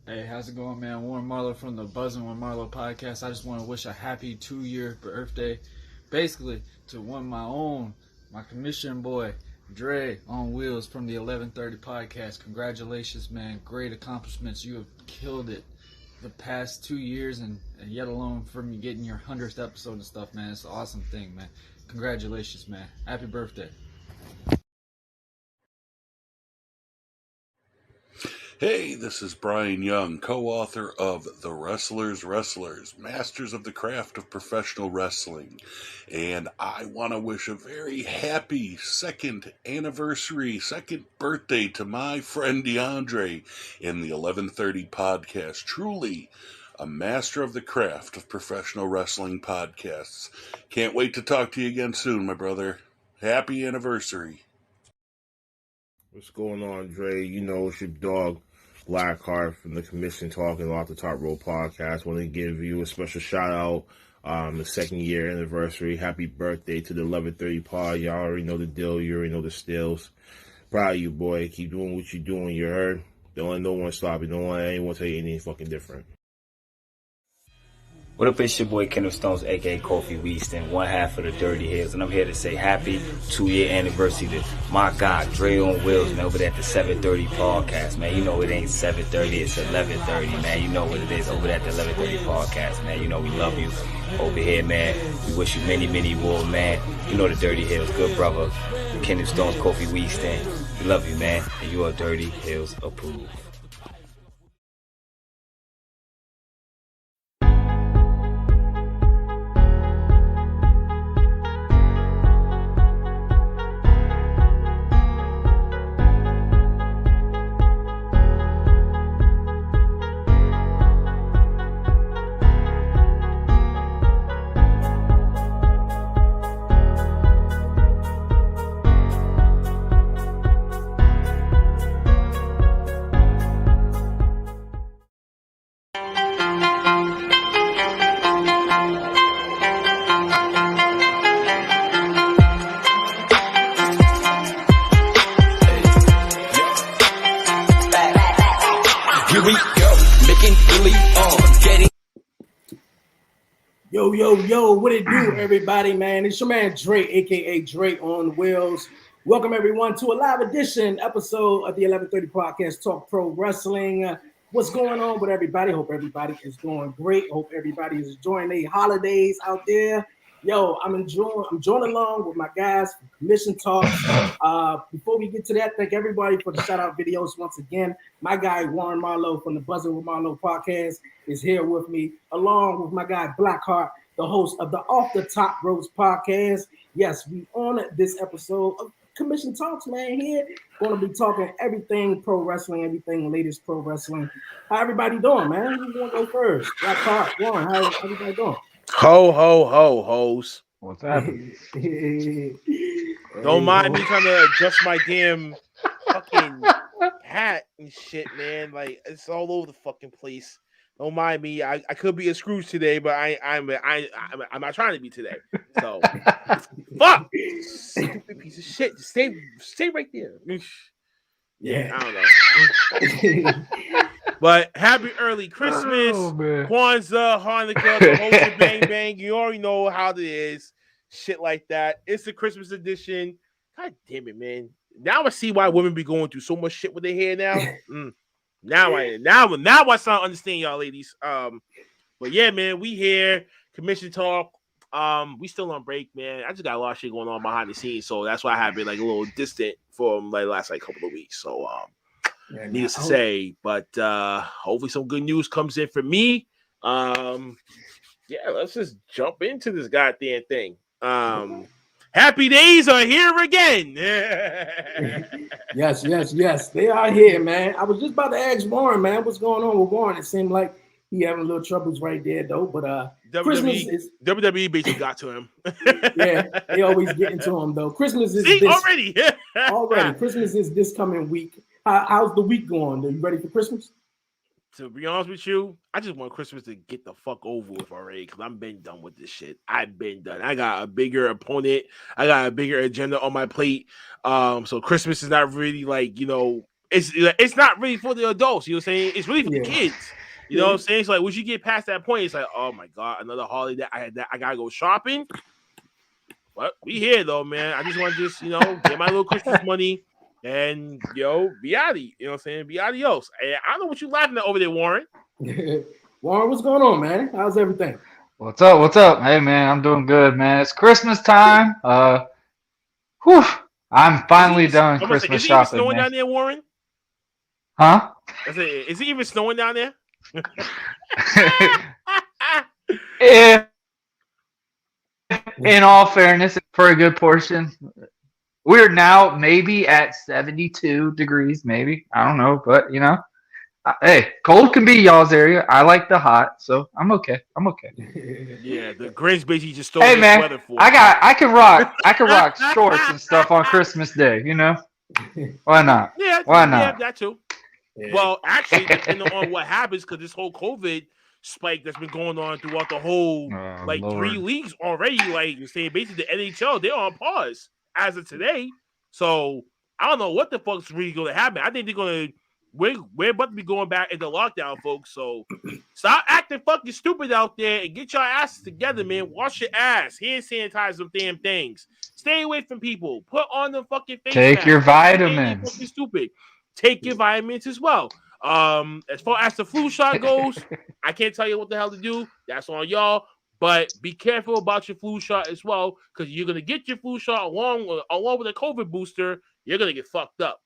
Hey, how's it going, man? Warren Marlowe from the Buzzin' with Marlowe podcast. I just want to wish a happy 2-year birthday, basically, to my commission boy, Dre on Wheels from the 1130 podcast. Congratulations, man. Great accomplishments. You have killed it the past 2 years, and yet alone from you getting your 100th episode and stuff, man. It's an awesome thing, man. Congratulations, man. Happy birthday. Hey, this is Brian Young, co-author of The Wrestlers, Masters of the Craft of Professional Wrestling. And I want to wish a very happy second birthday to my friend DeAndre in the 1130 podcast. Truly a master of the craft of professional wrestling podcasts. Can't wait to talk to you again soon, my brother. Happy anniversary. What's going on, Dre? You know, it's your dog, Blackheart from the Commission Talking Off the Top Rope podcast. Want to give you a special shout out, the second year anniversary. Happy birthday to the 1130 pod. Y'all already know the deal. You already know the stills. Proud of you, boy. Keep doing what you're doing. You heard? Don't let no one stop you. Don't let anyone tell you anything fucking different. What up, it's your boy Kenneth Stones, aka Kofi Weaston, one half of the Dirty Hills, and I'm here to say happy 2-year anniversary to my guy Dre on Wheels, man, over there at the 730 podcast, man. You know it ain't 730, it's 1130, man. You know what it is over there at the 1130 podcast, man. You know we love you over here, man. We wish you many, many more, man. You know the Dirty Hills, good brother. Kenneth Stones, Kofi Weaston, we love you, man, and you are Dirty Hills approved. Yo, what it do, everybody, man? It's your man Dre, aka Dre on Wheels. Welcome everyone to a live edition episode of the 1130 podcast, Talk Pro Wrestling. What's going on with everybody? Hope everybody is doing great. Hope everybody is enjoying their holidays out there. Yo, I'm joining along with my guys from Commission Talks. Before we get to that, thank everybody for the shout out videos once again. My guy Warren Marlowe from the Buzzin' with Marlowe podcast is here with me, along with my guy Blackheart, the host of the Off the Top Ropes podcast. Yes, we on this episode of Commission Talks, man. Here, going to be talking everything pro wrestling, everything latest pro wrestling. How everybody doing, man? Who's going to go first? Blackheart, Warren, how everybody doing? Ho, hoes. What's happening? Don't mind me trying to adjust my damn fucking hat and shit, man. Like, it's all over the fucking place. Don't mind me. I could be a Scrooge today, but I'm not trying to be today. So, fuck, stupid piece of shit. Just stay right there. Yeah, I don't know. But happy early Christmas, Kwanzaa, Hanukkah, the whole bang bang. You already know how it is. Shit like that. It's the Christmas edition. God damn it, man. Now I see why women be going through so much shit with their hair now. Now I start understanding y'all ladies. But yeah, man, we here. Commission Talk. We still on break, man. I just got a lot of shit going on behind the scenes, so that's why I have been like a little distant from like last like couple of weeks. So needless to say, but hopefully some good news comes in for me. Yeah, let's just jump into this goddamn thing. Happy days are here again. Yes, they are here, man. I was just about to ask Warren, man, what's going on with Warren? It seemed like he having a little troubles right there, though. But WWE basically got to him. Yeah, they always get into him, though. Christmas is already. Christmas is this coming week. How's the week going? Are you ready for Christmas? To be honest with you, I just want Christmas to get the fuck over with already because I've been done with this shit. I've been done. I got a bigger opponent. I got a bigger agenda on my plate. So Christmas is not really like, it's not really for the adults. You know what I'm saying? It's really for the kids. You know what I'm saying? It's like once you get past that point, it's like, oh my god, another holiday. I gotta go shopping. But we here though, man. I just want to get my little Christmas money and be out of, you know what I'm saying? Be adios. And I don't know what you laughing at over there, Warren. Warren, what's going on, man? How's everything? What's up? What's up? Hey, man, I'm doing good, man. It's Christmas time. I'm finally done Christmas shopping. Is it even snowing down there, Warren? Huh? Is it even snowing down there? Yeah. In all fairness, for a good portion, we're now maybe at 72 degrees, maybe. I don't know, but hey, cold can be y'all's area. I like the hot, so I'm okay. Yeah, the Grinch basically just stole this weather for I can rock shorts and stuff on Christmas Day, Why not? Yeah, why not? Yeah, that too. Yeah. Well, actually, depending on what happens, because this whole COVID spike that's been going on throughout the whole Lord. 3 leagues already, like you're saying, basically the NHL, they're on pause as of today. So I don't know what the fuck's really going to happen. I think they're going to. We're about to be going back into lockdown, folks. So stop acting fucking stupid out there and get your asses together, man. Wash your ass. Hand sanitize them damn things. Stay away from people. Put on the fucking face Take mask. Your vitamins. Fucking stupid. Take your vitamins as well. As far as the flu shot goes, I can't tell you what the hell to do. That's on y'all. But be careful about your flu shot as well, because you're gonna get your flu shot along with a COVID booster. You're gonna get fucked up.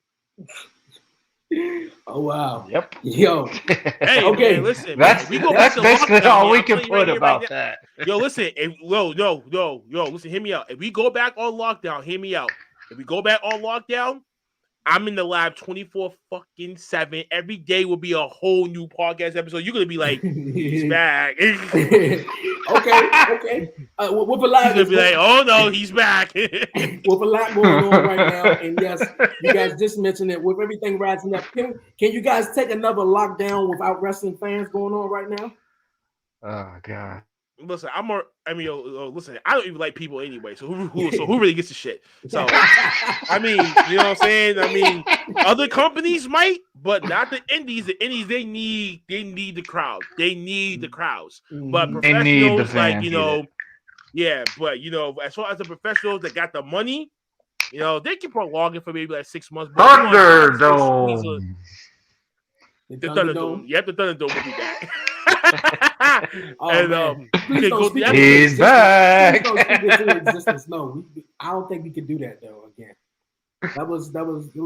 Oh wow! Yep. Yo. Hey, okay. Man, listen. That's basically all we can put about that. Yo, listen. Listen. Hear me out. If we go back on lockdown, hear me out. If we go back on lockdown, I'm in the lab 24/7. Every day will be a whole new podcast episode. You're gonna be like, he's back. Okay. With a lot, you're gonna be like, oh no, he's back. With a lot going on right now, and yes, you guys just mentioned it. With everything rising up, can you guys take another lockdown without wrestling fans going on right now? Oh god. Listen, listen, I don't even like people anyway. So who really gets the shit? So I mean, you know what I'm saying? I mean, other companies might, but not the indies. The indies, they need the crowd. They need the crowds. But professionals, like yeah. But as far as the professionals that got the money, they can prolong it for maybe like 6 months. Thunderdome. The Thunderdome. Yep, the Thunderdome will be back. He's back. No, I don't think we could do that though. Again, it was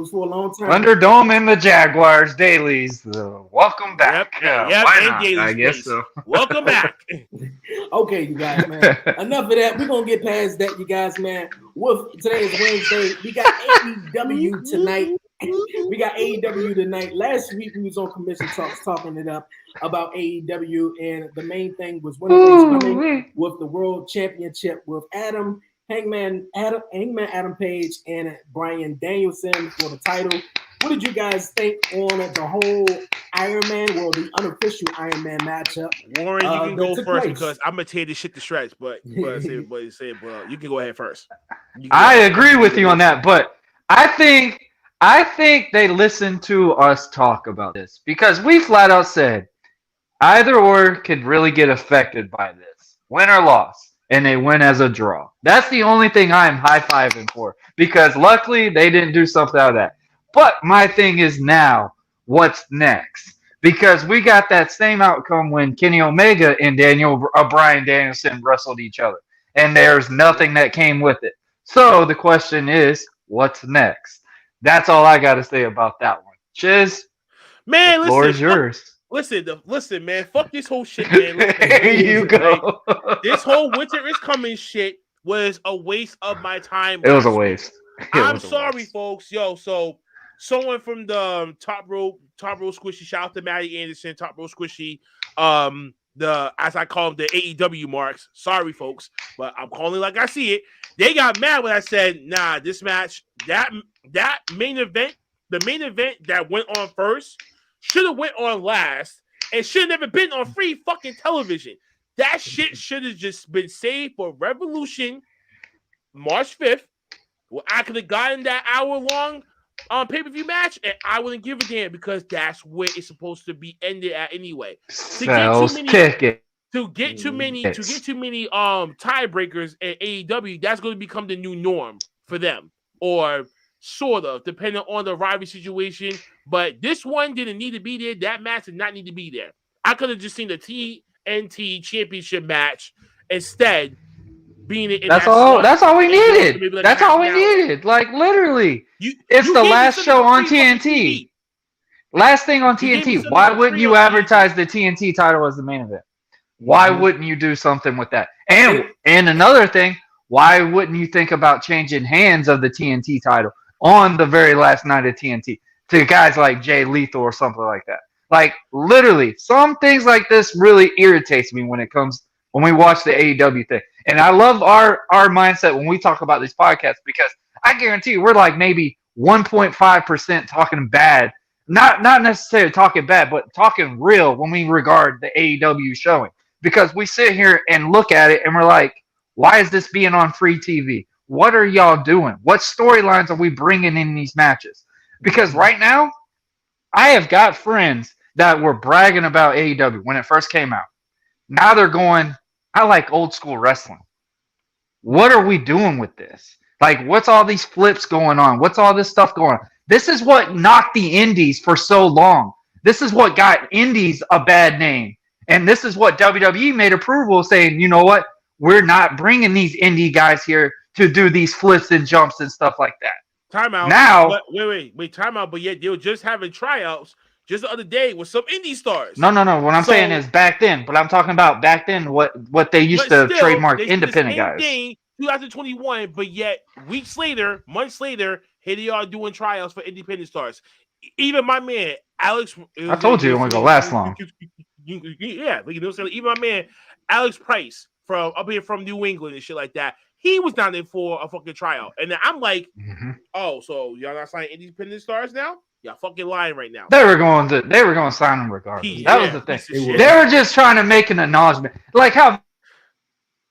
for a long time. Thunderdome and the Jaguars dailies. Welcome back. Yep, I guess so. Welcome back. Okay, you guys, man. Enough of that. We're gonna get past that, you guys, man. Today is Wednesday. We got AEW tonight. We got AEW tonight. Last week we was on Commission Talks talking it up about AEW, and the main thing was when it was coming with the World Championship with Hangman Adam Page and Bryan Danielson for the title. What did you guys think on the whole Iron Man, the unofficial Iron Man matchup? Warren, you can go first because I'm gonna tear this shit to shreds, but you can go ahead first. I agree with you on that, but I think they listened to us talk about this because we flat out said either or could really get affected by this, win or loss, and they win as a draw. That's the only thing I'm high-fiving for because luckily they didn't do something out of that. But my thing is now, what's next? Because we got that same outcome when Kenny Omega and Bryan Danielson wrestled each other, and there's nothing that came with it. So the question is, what's next? That's all I got to say about that one. Chiz, man, the floor is yours. Listen, man. Fuck this whole shit, man. Here you go. This whole winter is coming shit was a waste of my time. It was a waste. I'm sorry, folks. Yo, so someone from the Top Row Squishy, shout out to Maddie Anderson, Top Row Squishy, as I call them, the AEW marks. Sorry, folks, but I'm calling like I see it. They got mad when I said, nah, this match, that main event, the main event that went on first should have went on last and should have never been on free fucking television. That shit should have just been saved for Revolution March 5th. Well, I could have gotten that hour long pay-per-view match, and I wouldn't give a damn because that's where it's supposed to be ended at anyway. Sells tickets. To get too many tiebreakers at AEW, that's going to become the new norm for them, or sort of, depending on the rivalry situation. But this one didn't need to be there. That match did not need to be there. I could have just seen the TNT Championship match instead. Being in that's all we needed. That's all we needed. Like literally, it's the last show on TNT. Last thing on TNT. Why wouldn't you advertise the TNT title as the main event? Why wouldn't you do something with that? And another thing, why wouldn't you think about changing hands of the TNT title on the very last night of TNT to guys like Jay Lethal or something like that? Like literally, some things like this really irritates me when we watch the AEW thing. And I love our mindset when we talk about these podcasts because I guarantee you we're like maybe 1.5% talking bad. Not necessarily talking bad, but talking real when we regard the AEW showing. Because we sit here and look at it and we're like, why is this being on free TV? What are y'all doing? What storylines are we bringing in these matches? Because right now, I have got friends that were bragging about AEW when it first came out. Now they're going, I like old school wrestling. What are we doing with this? Like, what's all these flips going on? What's all this stuff going on? This is what knocked the indies for so long. This is what got indies a bad name. And this is what WWE made approval saying, you know what? We're not bringing these indie guys here to do these flips and jumps and stuff like that. Timeout. Now, but wait, timeout. But yet they were just having tryouts just the other day with some indie stars. No. What I'm saying is back then. But I'm talking about back then what they used to trademark independent guys. Thing, 2021, but yet months later, here they are doing tryouts for independent stars. Even my man Alex. I told you it wasn't gonna last long. Yeah, even my man Alex Price from up here from New England and shit like that. He was down there for a fucking tryout, and then I'm like, oh, so y'all not signing independent stars now? Y'all fucking lying right now. They were going to sign them regardless. That was the thing. They were just trying to make an acknowledgement, like how.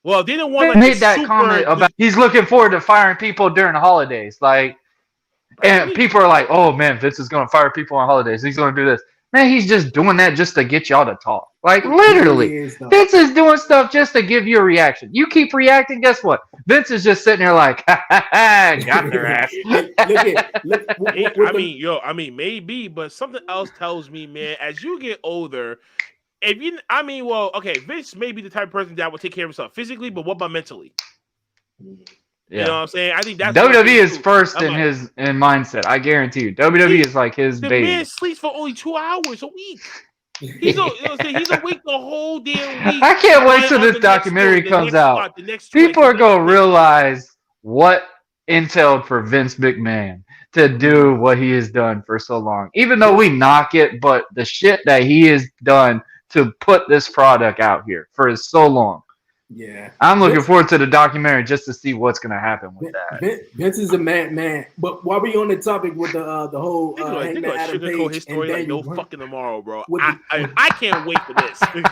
Well, they didn't want to made that comment about he's looking forward to firing people during the holidays, like, and people are like, oh man, Vince is going to fire people on holidays. He's going to do this. Man, he's just doing that just to get y'all to talk. Like, literally, Vince is doing stuff just to give you a reaction. You keep reacting, guess what? Vince is just sitting there like, got their ass. I mean, maybe, but something else tells me, man, as you get older, Vince may be the type of person that will take care of himself physically, but what about mentally? Yeah. You know what I'm saying? I think that's WWE is first in his mindset. I guarantee you. WWE is like his baby. The man sleeps for only 2 hours a week. He's awake the whole damn week. I can't wait till this documentary comes out. People are going to realize what entailed for Vince McMahon to do what he has done for so long. Even though we knock it, but the shit that he has done to put this product out here for so long. Yeah, I'm looking forward to the documentary just to see what's going to happen with that. Vince is a man. But while we on the topic with the whole Hangman Adam Page his story and like Daniel no fucking tomorrow, bro. I can't wait for this. They're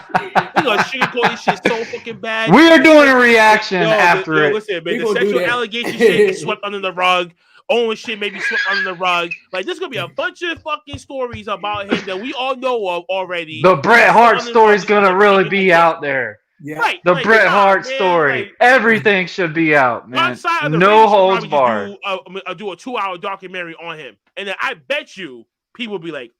gonna sugarcoat this shit so fucking bad. We are doing a reaction after it. Listen, man, the sexual allegation shit is swept under the rug. Owen shit may be swept under the rug. Like, there's gonna be a bunch of fucking stories about him that we all know of already. The Bret Hart story is gonna really be out there. Yeah. Right, the Bret Hart story. Everything should be out, man. No holds barred. Do a 2-hour documentary on him, and then I bet you people will be like,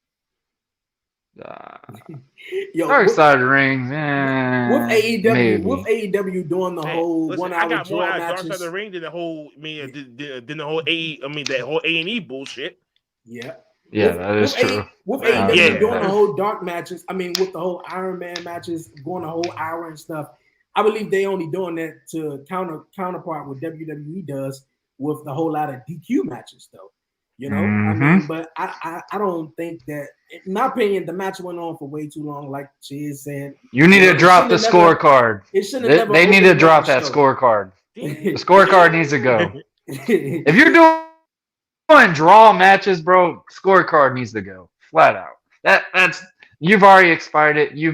Dark Side of the Ring, with AEW doing the whole 1 hour got more draw Dark Side matches. of the Ring than the whole that whole A&E bullshit. Yeah. Yeah, that is true. With AEW doing the whole dark matches, with the whole Iron Man matches, going a whole hour and stuff, I believe they only doing that to counterpart what WWE does with the whole lot of DQ matches, though. You know, but I don't think that, in my opinion, the match went on for way too long. Like Chiz said, you need to drop the scorecard. They need to drop that scorecard. The scorecard needs to go. If you're doing draw matches, bro, scorecard needs to go flat out. That's you've already expired it. You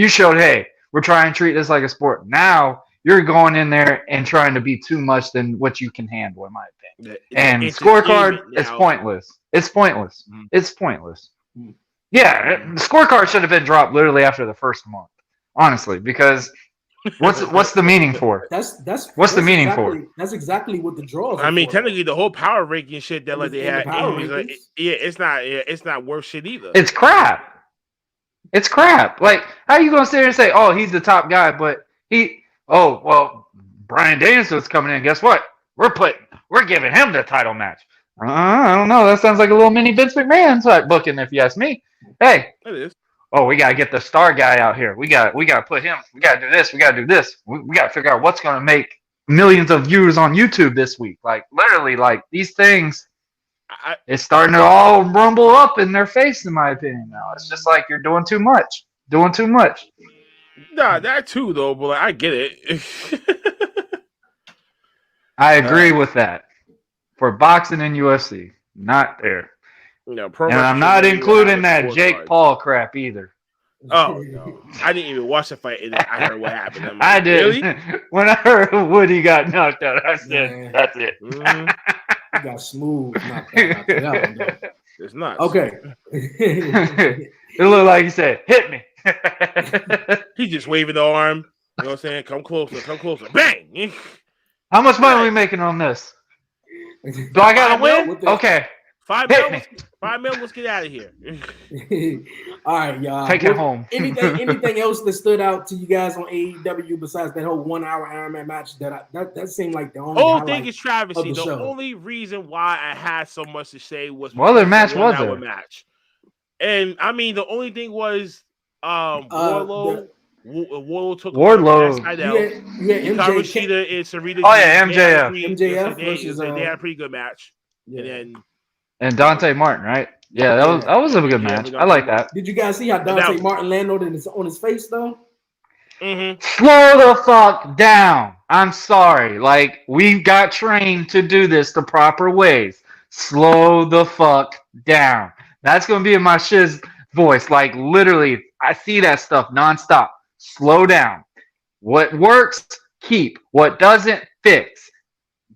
showed, hey, we're trying to treat this like a sport. Now you're going in there and trying to be too much than what you can handle, in my opinion. And scorecard is pointless. It's pointless. Mm-hmm. It's pointless. Mm-hmm. Yeah, the scorecard should have been dropped literally after the first month, honestly, because what's the meaning for? That's the meaning for? That's exactly what the draws. I mean, technically, the whole power ranking shit that they had, it's not worth shit either. It's crap. It's crap. Like, how are you gonna sit here and say, "Oh, he's the top guy," but Bryan Danielson's coming in. Guess what? We're giving him the title match. I don't know. That sounds like a little mini Vince McMahon type booking, if you ask me. Hey, it is. Oh, we gotta get the star guy out here. We gotta put him. We gotta do this. We gotta do this. We gotta figure out what's gonna make millions of views on YouTube this week. Like literally, like these things. It's starting to all rumble up in their face, in my opinion. Now it's just like you're doing too much. Doing too much. Nah, that too though. But I get it. I agree with that. For boxing and UFC, not there. No, and I'm not including that Jake Paul crap either. Oh no, I didn't even watch the fight. And I heard what happened. Like, I did. Really? When I heard Woody got knocked out, I said, "That's it." Mm-hmm. He got smooth knocked out. It's nuts. Okay. It looked like he said, "Hit me." He's just waving the arm. You know what I'm saying? Come closer. Come closer. Bang. How much money are we making on this? Do I gotta win? Okay. $5 million. $5 million. Let's get out of here. All right, y'all. Take it home. Anything else that stood out to you guys on AEW besides that whole 1 hour Iron Man match? That seemed like the only whole thing is travesty. The only reason why I had so much to say was their match was a match, and I mean the only thing was Wardlow took Wardlow. Yeah, Rashida and Sarita. Oh yeah, MJF. They had a pretty good match, and Dante Martin, right? Yeah, that was a good match. I like that. Did you guys see how Dante Martin landed on his face though? Mm-hmm. Slow the fuck down. I'm sorry. Like, we got trained to do this the proper ways. Slow the fuck down. That's gonna be in my shiz voice. Like, literally, I see that stuff nonstop. Slow down. What works, keep. What doesn't, fix.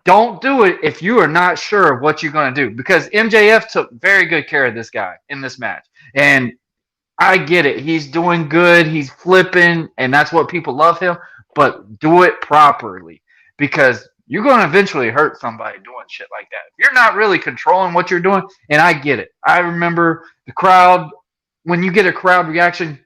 Don't do it if you are not sure of what you're going to do, because MJF took very good care of this guy in this match. And I get it. He's doing good. He's flipping, and that's what people love him. But do it properly, because you're going to eventually hurt somebody doing shit like that. If you're not really controlling what you're doing, and I get it. I remember the crowd. When you get a crowd reaction,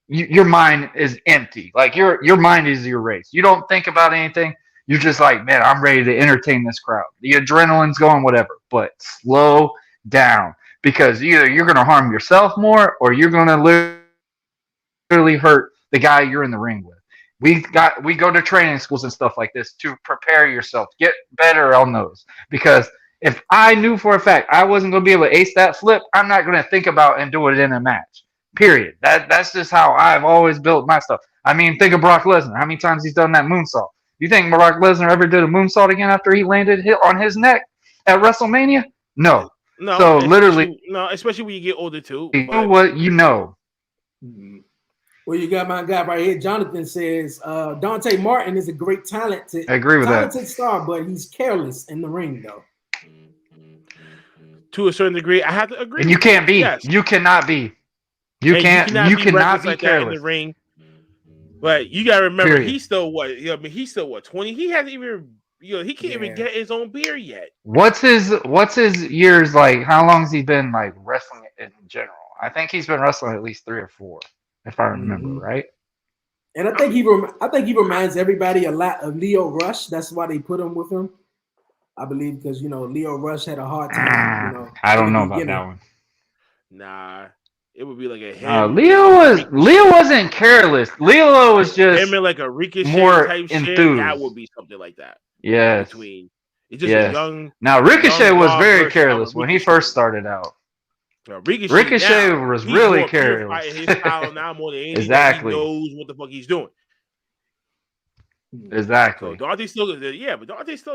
your mind is empty. Like, your mind is erased. You don't think about anything. You're just like, man, I'm ready to entertain this crowd. The adrenaline's going, whatever. But slow down, because either you're going to harm yourself more, or you're going to literally hurt the guy you're in the ring with. We go to training schools and stuff like this to prepare yourself. Get better on those. Because if I knew for a fact I wasn't going to be able to ace that flip, I'm not going to think about and do it in a match. Period. That's just how I've always built my stuff. I mean, think of Brock Lesnar. How many times he's done that moonsault? You think Brock Lesnar ever did a moonsault again after he landed on his neck at WrestleMania? No. So literally, especially when you get older too. You know what you know. Well, you got my guy right here. Jonathan says Dante Martin is a great talented star, but he's careless in the ring, though. To a certain degree, I have to agree. And you can't be. Yes. You cannot be. You cannot be careless in the ring. But you gotta remember, he's still what? He's still what? 20? He hasn't even. He can't even get his own beer yet. What's his years like? How long has he been like wrestling in general? I think he's been wrestling at least 3 or 4, if I remember right. And I think he reminds everybody a lot of Leo Rush. That's why they put him with him. I believe because Leo Rush had a hard time. I don't know about that one. Nah. It would be like a Leo wasn't careless. Leo was just him in like a Ricochet more type enthused. Shit. That would be something like that. Yeah. It's just a young. Now Ricochet was very careless when he first started out. Ricochet was really careless. His style now more than anything. Exactly. He knows what the fuck he's doing. Exactly. So Dante's still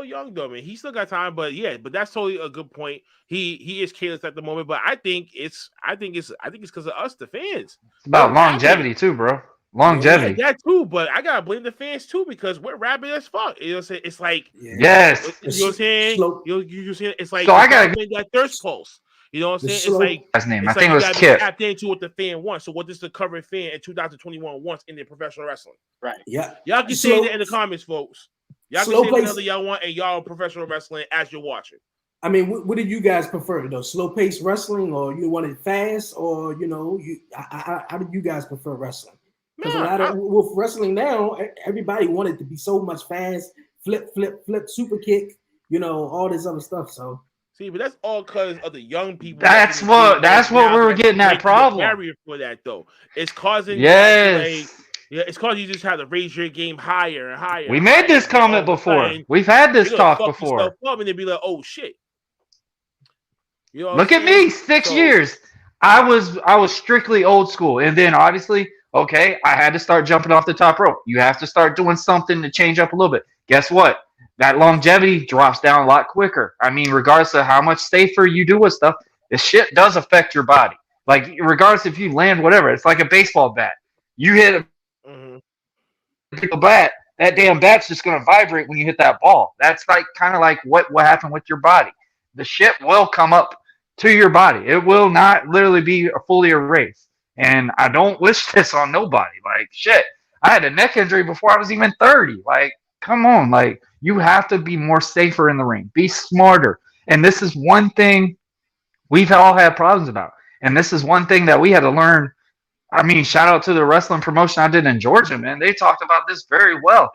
young though. I mean, he still got time, but that's totally a good point. He is careless at the moment, but I think it's because of us, the fans. It's about longevity too, bro. Longevity. Yeah, that too, but I gotta blame the fans too because we're rabid as fuck. You know what I'm saying? It's like yes. You know what I'm saying? You're saying it's like So I gotta that thirst pulse. You know what I'm saying? It's like his name. I it's think like it was you gotta Kip. be tapped into what the fan wants. So what does the current fan in 2021 wants in their professional wrestling? Right. Yeah. Y'all can say that in the comments, folks. Y'all can say whatever y'all want, and y'all professional wrestling as you're watching. I mean, what do you guys prefer, though? Slow paced wrestling, or you want it fast, or how do you guys prefer wrestling? Because with wrestling now, everybody wanted to be so much fast, flip, super kick, all this other stuff. So see, but that's all because of the young people. That's what we were getting at. Problem barrier for that though. It's causing it's causing you just have to raise your game higher and higher. We made this comment before. We've had this talk before. Up and they'd be like, "Oh shit." Look at me, 6 years. I was strictly old school, and then obviously, okay, I had to start jumping off the top rope. You have to start doing something to change up a little bit. Guess what? That longevity drops down a lot quicker. I mean, regardless of how much safer you do with stuff, this shit does affect your body. Like, regardless if you land whatever, it's like a baseball bat. You hit a bat, that damn bat's just gonna vibrate when you hit that ball. That's like kind of like what happened with your body. The shit will come up to your body. It will not literally be fully erased. And I don't wish this on nobody. Like, shit, I had a neck injury before I was even 30. Like, come on. Like, you have to be more safer in the ring. Be smarter. And this is one thing we've all had problems about. And this is one thing that we had to learn. I mean, shout out to the wrestling promotion I did in Georgia, man. They talked about this very well.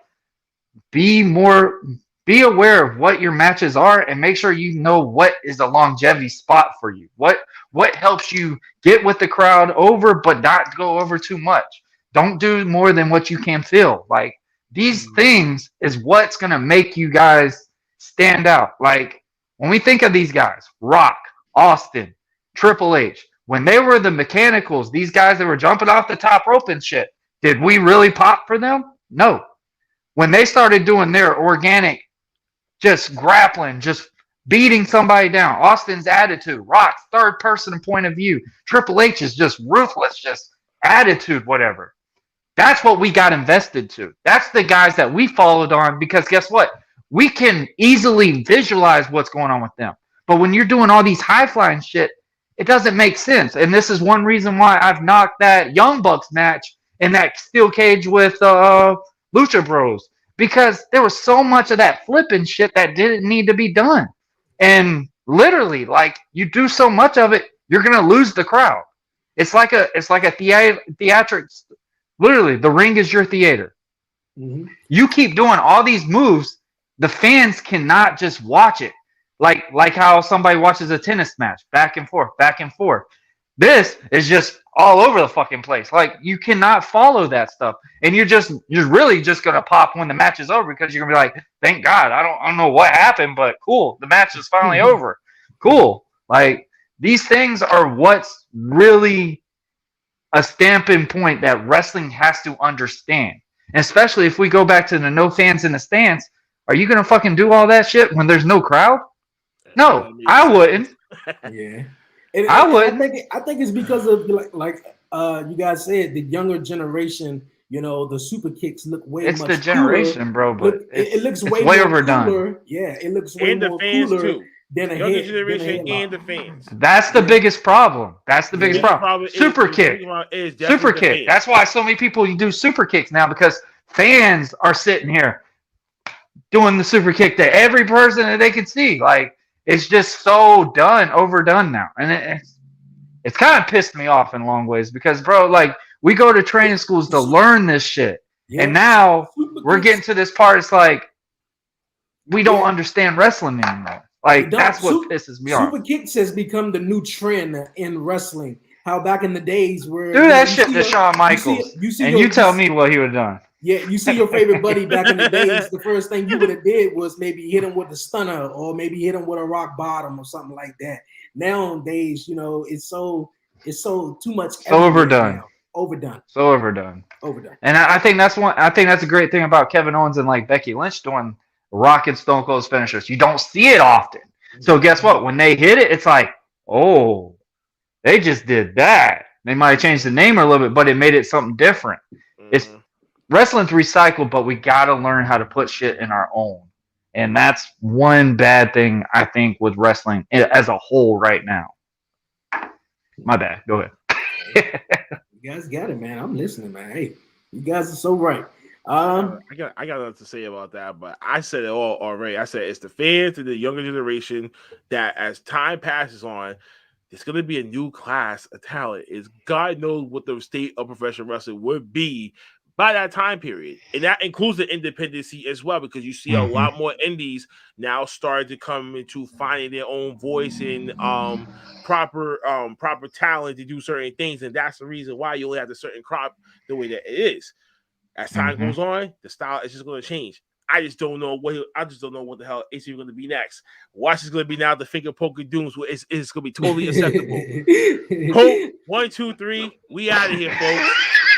Be aware of what your matches are and make sure you know what is a longevity spot for you. What helps you get with the crowd over but not go over too much. Don't do more than what you can feel. Like, these things is what's going to make you guys stand out. Like, when we think of these guys, Rock, Austin, Triple H, when they were the mechanicals, these guys that were jumping off the top rope and shit, did we really pop for them? No. When they started doing their organic, just grappling, just beating somebody down, Austin's attitude, Rock's third person point of view, Triple H is just ruthless, just attitude, whatever. That's what we got invested to. That's the guys that we followed on because guess what? We can easily visualize what's going on with them. But when you're doing all these high-flying shit, it doesn't make sense. And this is one reason why I've knocked that Young Bucks match in that steel cage with Lucha Bros. Because there was so much of that flipping shit that didn't need to be done. And literally, like, you do so much of it, you're going to lose the crowd. It's like a theatrics. Literally, the ring is your theater. Mm-hmm. You keep doing all these moves, the fans cannot just watch it. Like how somebody watches a tennis match, back and forth, back and forth. This is just all over the fucking place. Like, you cannot follow that stuff. And you're really just going to pop when the match is over because you're going to be like, thank God, I don't know what happened, but cool. The match is finally over. Cool. Like, these things are what's really a stamping point that wrestling has to understand. And especially if we go back to the no fans in the stands, are you going to fucking do all that shit when there's no crowd? No, I wouldn't. Yeah. I would. I think it's because of like you guys said, the younger generation. The super kicks look way. It's much the generation, cooler. bro. But it looks way overdone. Cooler. Yeah, it looks way and more the fans cooler too. Than a younger generation and the fans. That's the biggest problem. That's the biggest problem. Super kick. Super kick. That's why so many people do super kicks now because fans are sitting here doing the super kick to every person that they can see. Like, it's just so overdone now. And it's kind of pissed me off in long ways because, bro, like, we go to training schools to learn this shit. Yeah. And now we're getting to this part. It's like, we don't understand wrestling anymore. Like, that's what pisses me off. Super kicks has become the new trend in wrestling. How back in the days where do that shit to Shawn Michaels. You tell me what he would have done. Yeah, you see your favorite buddy back in the days, the first thing you would have did was maybe hit him with a stunner or maybe hit him with a rock bottom or something like that. Nowadays, it's so too much. So overdone. Now. Overdone. So overdone. Overdone. And I think that's a great thing about Kevin Owens and like Becky Lynch doing Rock and Stone Cold's finishers. You don't see it often. So guess what? When they hit it, it's like, oh, they just did that. They might have changed the name a little bit, but it made it something different. It's wrestling's recycled, but we gotta learn how to put shit in our own. And that's one bad thing I think with wrestling as a whole right now. My bad. Go ahead. You guys got it, man. I'm listening, man. Hey, you guys are so right. I got nothing to say about that, but I said it all already. I said it's the fans and the younger generation that as time passes on, it's going to be a new class of talent. Is God knows what the state of professional wrestling would be by that time period. And that includes the independency as well, because you see a lot more indies now starting to come into finding their own voice and proper talent to do certain things. And that's the reason why you only have a certain crop the way that it is. As time goes on, the style is just going to change. I just don't know what the hell is going to be next. Watch is going to be now the finger poking dooms. It's going to be totally acceptable. Hope 1, 2, 3. We out of here, folks.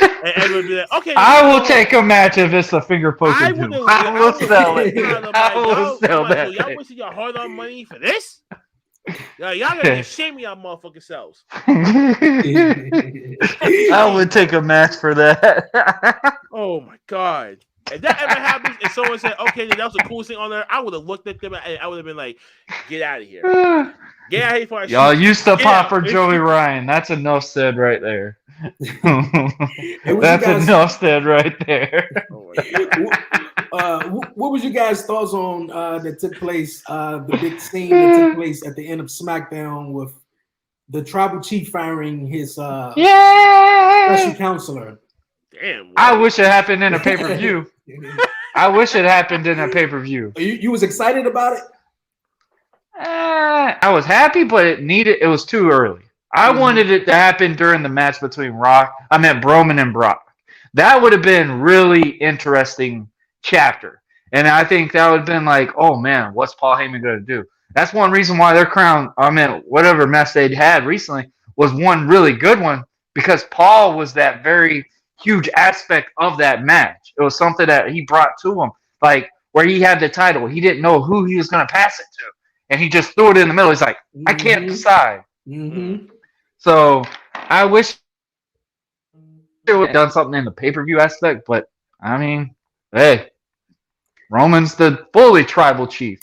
And everyone be like, okay. I will take a match if it's a finger poking doom. I will sell it. I will sell that. Y'all wasting your hard-earned money for this? Y'all gotta be ashamed of y'all motherfucking selves. I would take a match for that. Oh my god. If that ever happens and someone said, okay, that was the coolest thing on there, I would have looked at them and I would have been like, get out of here. Get out of here for y'all used to pop for Joey Ryan. That's enough said right there. That's enough said right there. What was you guys' thoughts on that took place, the big scene that took place at the end of SmackDown with the tribal chief firing his special counselor? Damn. Wow. I wish it happened in a pay-per-view. I wish it happened in a pay-per-view. You was excited about it? I was happy, but it was too early. I wanted it to happen during the match between Roman and Brock. That would have been really interesting chapter. And I think that would have been like, oh man, what's Paul Heyman going to do? That's one reason why their crown, whatever mess they'd had recently was one really good one, because Paul was that very huge aspect of that match. It was something that he brought to him, like where he had the title. He didn't know who he was going to pass it to. And he just threw it in the middle. He's like, I can't decide. So I wish they would have done something in the pay-per-view aspect, but I mean, hey, Roman's the fully tribal chief.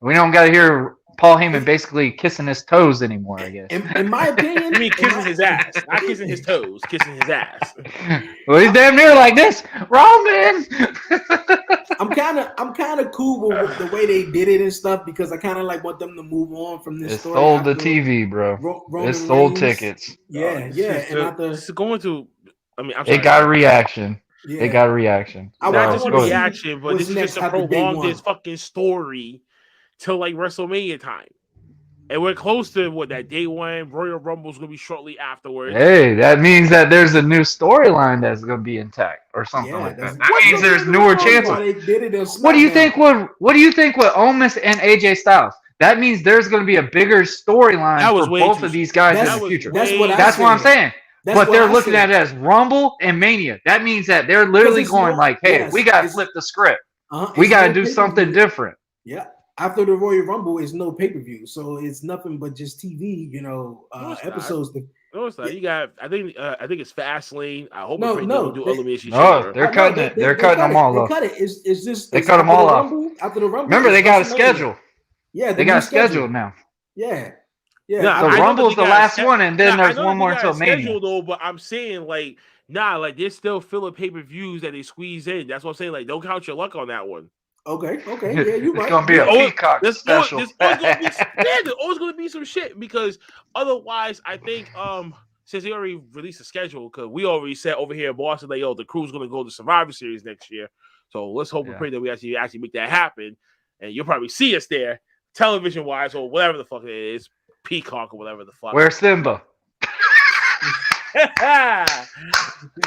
We don't got to hear Paul Heyman basically kissing his toes anymore, I guess. In my opinion, I mean, kissing his ass, not kissing his toes, kissing his ass. Well, he's damn near like this, Roman. I'm kind of cool with the way they did it and stuff, because I kind of like want them to move on from this story. It sold the TV, bro. It sold tickets. Yeah. It's going to. I mean, it got a reaction. Yeah. It got a reaction. Not just a reaction, but this is just to prolong this fucking story till like WrestleMania time. And we're close to that day one. Royal Rumble is going to be shortly afterwards. Hey, that means that there's a new storyline that's going to be intact or something like that. That means there's newer chances. What do you think with Omos and AJ Styles? That means there's going to be a bigger storyline for both of these guys in the future. That's what I'm saying. But they're looking at it as Rumble and Mania. That means that they're literally going like, hey, we got to flip the script. We got to do something different. Yeah. After the Royal Rumble is no pay-per-view. So it's nothing but just TV, episodes. No, it's not. You got, I think it's Fastlane. I hope they don't do elimination. No, they're cutting it. They're cutting them all off. They cut it. It's just they cut them all off. After the Rumble. Remember, they got a schedule. Yeah, they got a schedule now. Yeah. Yeah, the Rumble's the last one, and then there's one more until Mania. Though, but I'm saying there's still filler pay-per-views that they squeeze in. That's what I'm saying. Like, don't count your luck on that one. Okay, yeah, you're right. It's gonna be a Peacock special. There's always gonna be some shit, because otherwise, I think since they already released the schedule, because we already said over here in Boston, the crew's gonna go to Survivor Series next year. So let's hope and pray that we actually make that happen, and you'll probably see us there, television wise or whatever the fuck it is. Peacock or whatever the fuck. Where's Simba?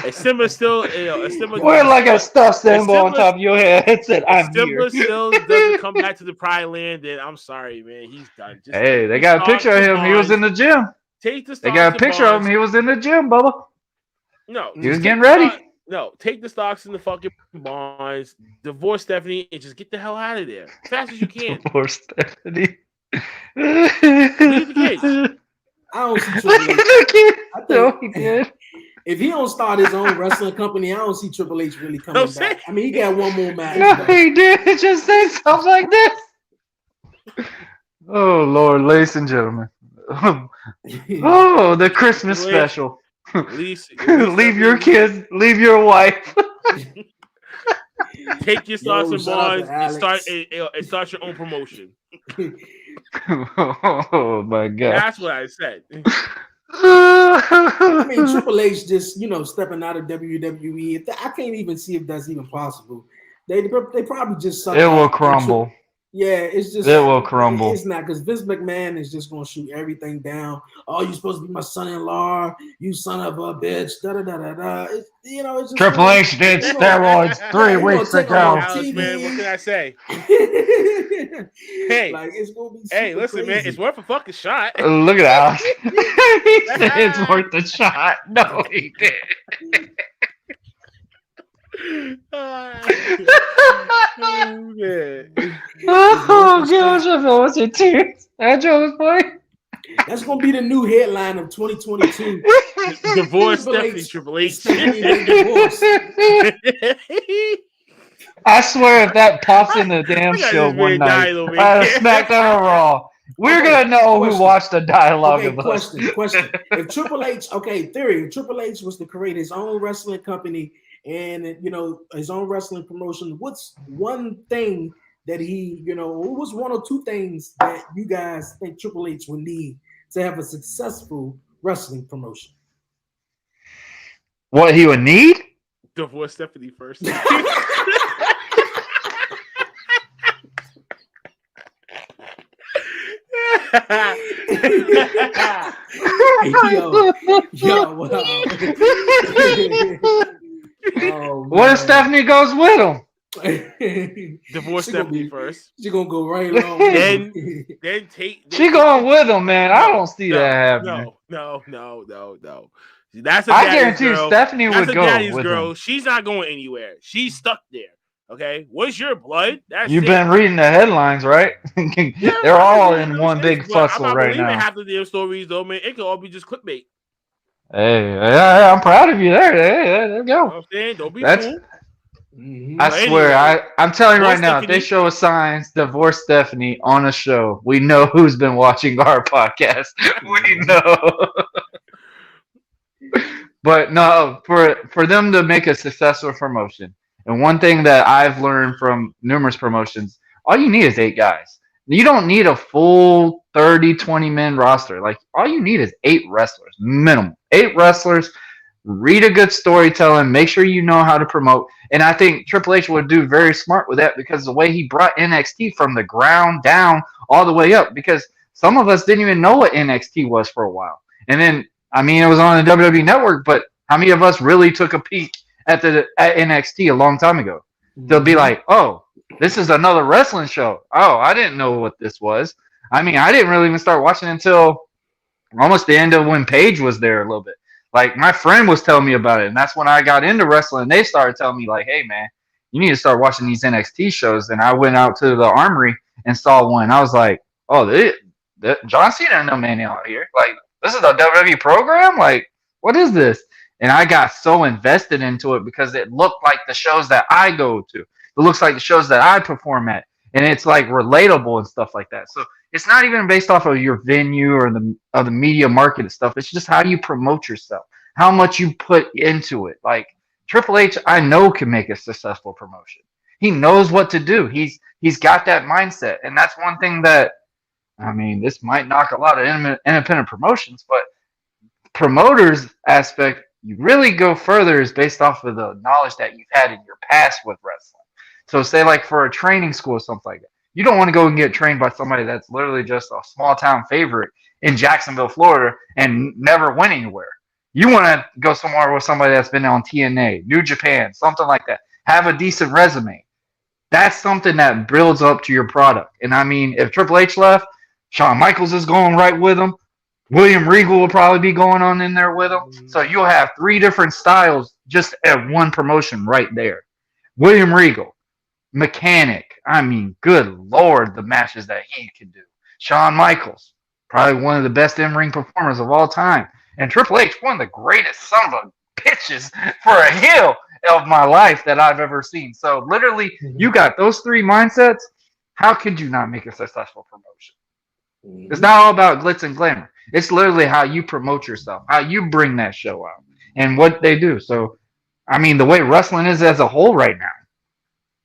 And Simba still, Simba. We're like a stuffed Simba on top of your head. It said, "I'm Simba here." Still doesn't come back to the Pride Land. Then I'm sorry, man. He's done. Hey, they got a picture of him. He was in the gym. They got a picture of him. He was in the gym, Bubba. No, he was getting ready. No, take the stocks in the fucking bonds. Divorce Stephanie and just get the hell out of there as fast as you can. Divorce Stephanie. Leave the kids. I don't see Triple H. No, he did. If he don't start his own wrestling company, I don't see Triple H really coming back. I mean, he got one more match. No, he did just say something like this. Oh Lord, ladies and gentlemen. Oh, the Christmas special. Leave your kids, leave your wife. Take your stars and bonds and start your own promotion. Oh my God. That's what I said. I mean, Triple H just, stepping out of WWE. I can't even see if that's even possible. They probably just suck. It will crumble. Yeah, it's just it will crumble. It's not, because Vince McMahon is just gonna shoot everything down. Oh, you're supposed to be my son-in-law, you son of a bitch. Da da da da da. It's just Triple H did steroids 3 weeks ago. Man, what can I say? Hey, it's gonna be listen, crazy. Man, it's worth a fucking shot. Look at Alex. He said it's worth a shot. No, he didn't. Oh gosh, I feel what's your tears. That joke was funny. That's gonna be the new headline of 2022. Divorce Stephanie Triple H. I swear, if that pops in the damn show one night, SmackDown or Raw, we're gonna know who watched the dialogue of us. Question. If Triple H, theory, if Triple H was to create his own wrestling company and his own wrestling promotion, what's one thing that he, what was 1 or 2 things that you guys think Triple H would need to have a successful wrestling promotion? What he would need? Divorce Stephanie first. What if Stephanie goes with him? Divorce Stephanie first. She gonna go right along. Then take. She going with him, man. I don't see that happening. No. That's a I guarantee girl. Stephanie would go daddy's with girl. him. She's not going anywhere. She's stuck there. Okay, what's your blood? You've been reading the headlines, right? They're all in one big fussle right now. Half of their stories, though, man. It could all be just clickbait. Hey, I'm proud of you there. There you go. I'm saying, don't be fooled. I swear, I'm telling you right now, if they show us signs, Divorce Stephanie on a show, we know who's been watching our podcast. We know. But no, for them to make a successful promotion, and one thing that I've learned from numerous promotions, all you need is 8 guys. You don't need a full 30, 20-man roster. Like, all you need is 8 wrestlers, minimum. 8 wrestlers, read a good storytelling, make sure you know how to promote. And I think Triple H would do very smart with that, because the way he brought NXT from the ground down all the way up, because some of us didn't even know what NXT was for a while. And then, I mean, it was on the WWE Network, but how many of us really took a peek at NXT a long time ago? They'll be like, oh, this is another wrestling show. Oh, I didn't know what this was. I mean, I didn't really even start watching until almost the end of when Paige was there a little bit. Like, my friend was telling me about it, and that's when I got into wrestling. They started telling me, like, hey, man, you need to start watching these NXT shows. And I went out to the Armory and saw one. I was like, oh, John Cena and no man out here. Like, this is a WWE program? Like, what is this? And I got so invested into it because it looked like the shows that I go to. It looks like the shows that I perform at. And it's like relatable and stuff like that. So it's not even based off of your venue or the media market and stuff. It's just how you promote yourself, how much you put into it. Like, Triple H, I know, can make a successful promotion. He knows what to do. He's got that mindset. And that's one thing that, I mean, this might knock a lot of independent promotions, but promoters aspect, you really go further is based off of the knowledge that you've had in your past with wrestling. So say like for a training school or something like that, you don't want to go and get trained by somebody that's literally just a small town favorite in Jacksonville, Florida, and never went anywhere. You want to go somewhere with somebody that's been on TNA, New Japan, something like that. Have a decent resume. That's something that builds up to your product. And I mean, if Triple H left, Shawn Michaels is going right with him. William Regal will probably be going on in there with him. So you'll have 3 different styles just at one promotion right there. William Regal, Mechanic. I mean, good Lord, the matches that he can do. Shawn Michaels, probably one of the best in-ring performers of all time. And Triple H, one of the greatest son of a pitches for a heel of my life that I've ever seen. So literally, you got those three mindsets. How could you not make a successful promotion? It's not all about glitz and glamour. It's literally how you promote yourself, how you bring that show out, and what they do. So, I mean, the way wrestling is as a whole right now,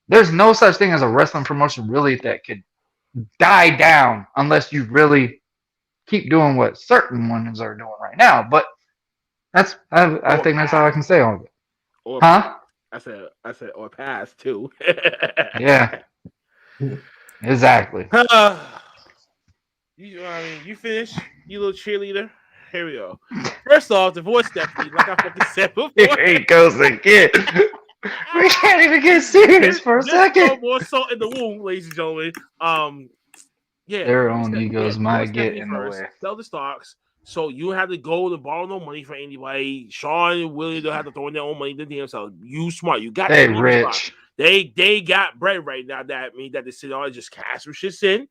there's no such thing as a wrestling promotion really that could die down unless you really keep doing what certain ones are doing right now. But I think that's all I can say on it. Or Huh? I said, or pass too. Yeah. Exactly. You finished, you little cheerleader. Here we go. First off, divorce Stephanie, like I fucking said before. Here he goes again. We can't even get serious for a second. No more salt in the wound, ladies and gentlemen. Yeah, their own egos might get in the way. Sell the stocks, so you have to go to borrow no money for anybody. Sean and Willie don't have to throw in their own money to themselves. You smart, you got. They rich. They got bread right now. That means that they sit on just cash some shits in.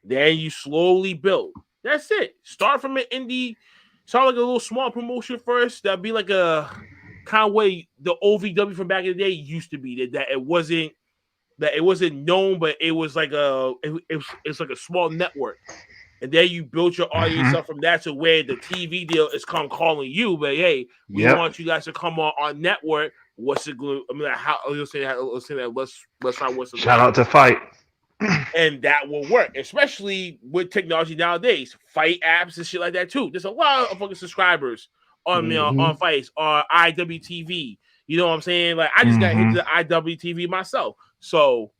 Then you slowly build. That's it. Start from an indie. Start like a little small promotion first. That'd be like a kind of way the OVW from back in the day used to be. That it wasn't known, but it was like it's like a small network. And then you build your audience up from that to where the TV deal is calling you. But hey, we want you guys to come on our network. What's the glue? I mean, how let's say that. Let's try what's the shout out to Fight. And that will work, especially with technology nowadays. Fight apps and shit like that too. There's a lot of fucking subscribers on on Fights or IWTV. You know what I'm saying? Like I just got hit to the IWTV myself. So,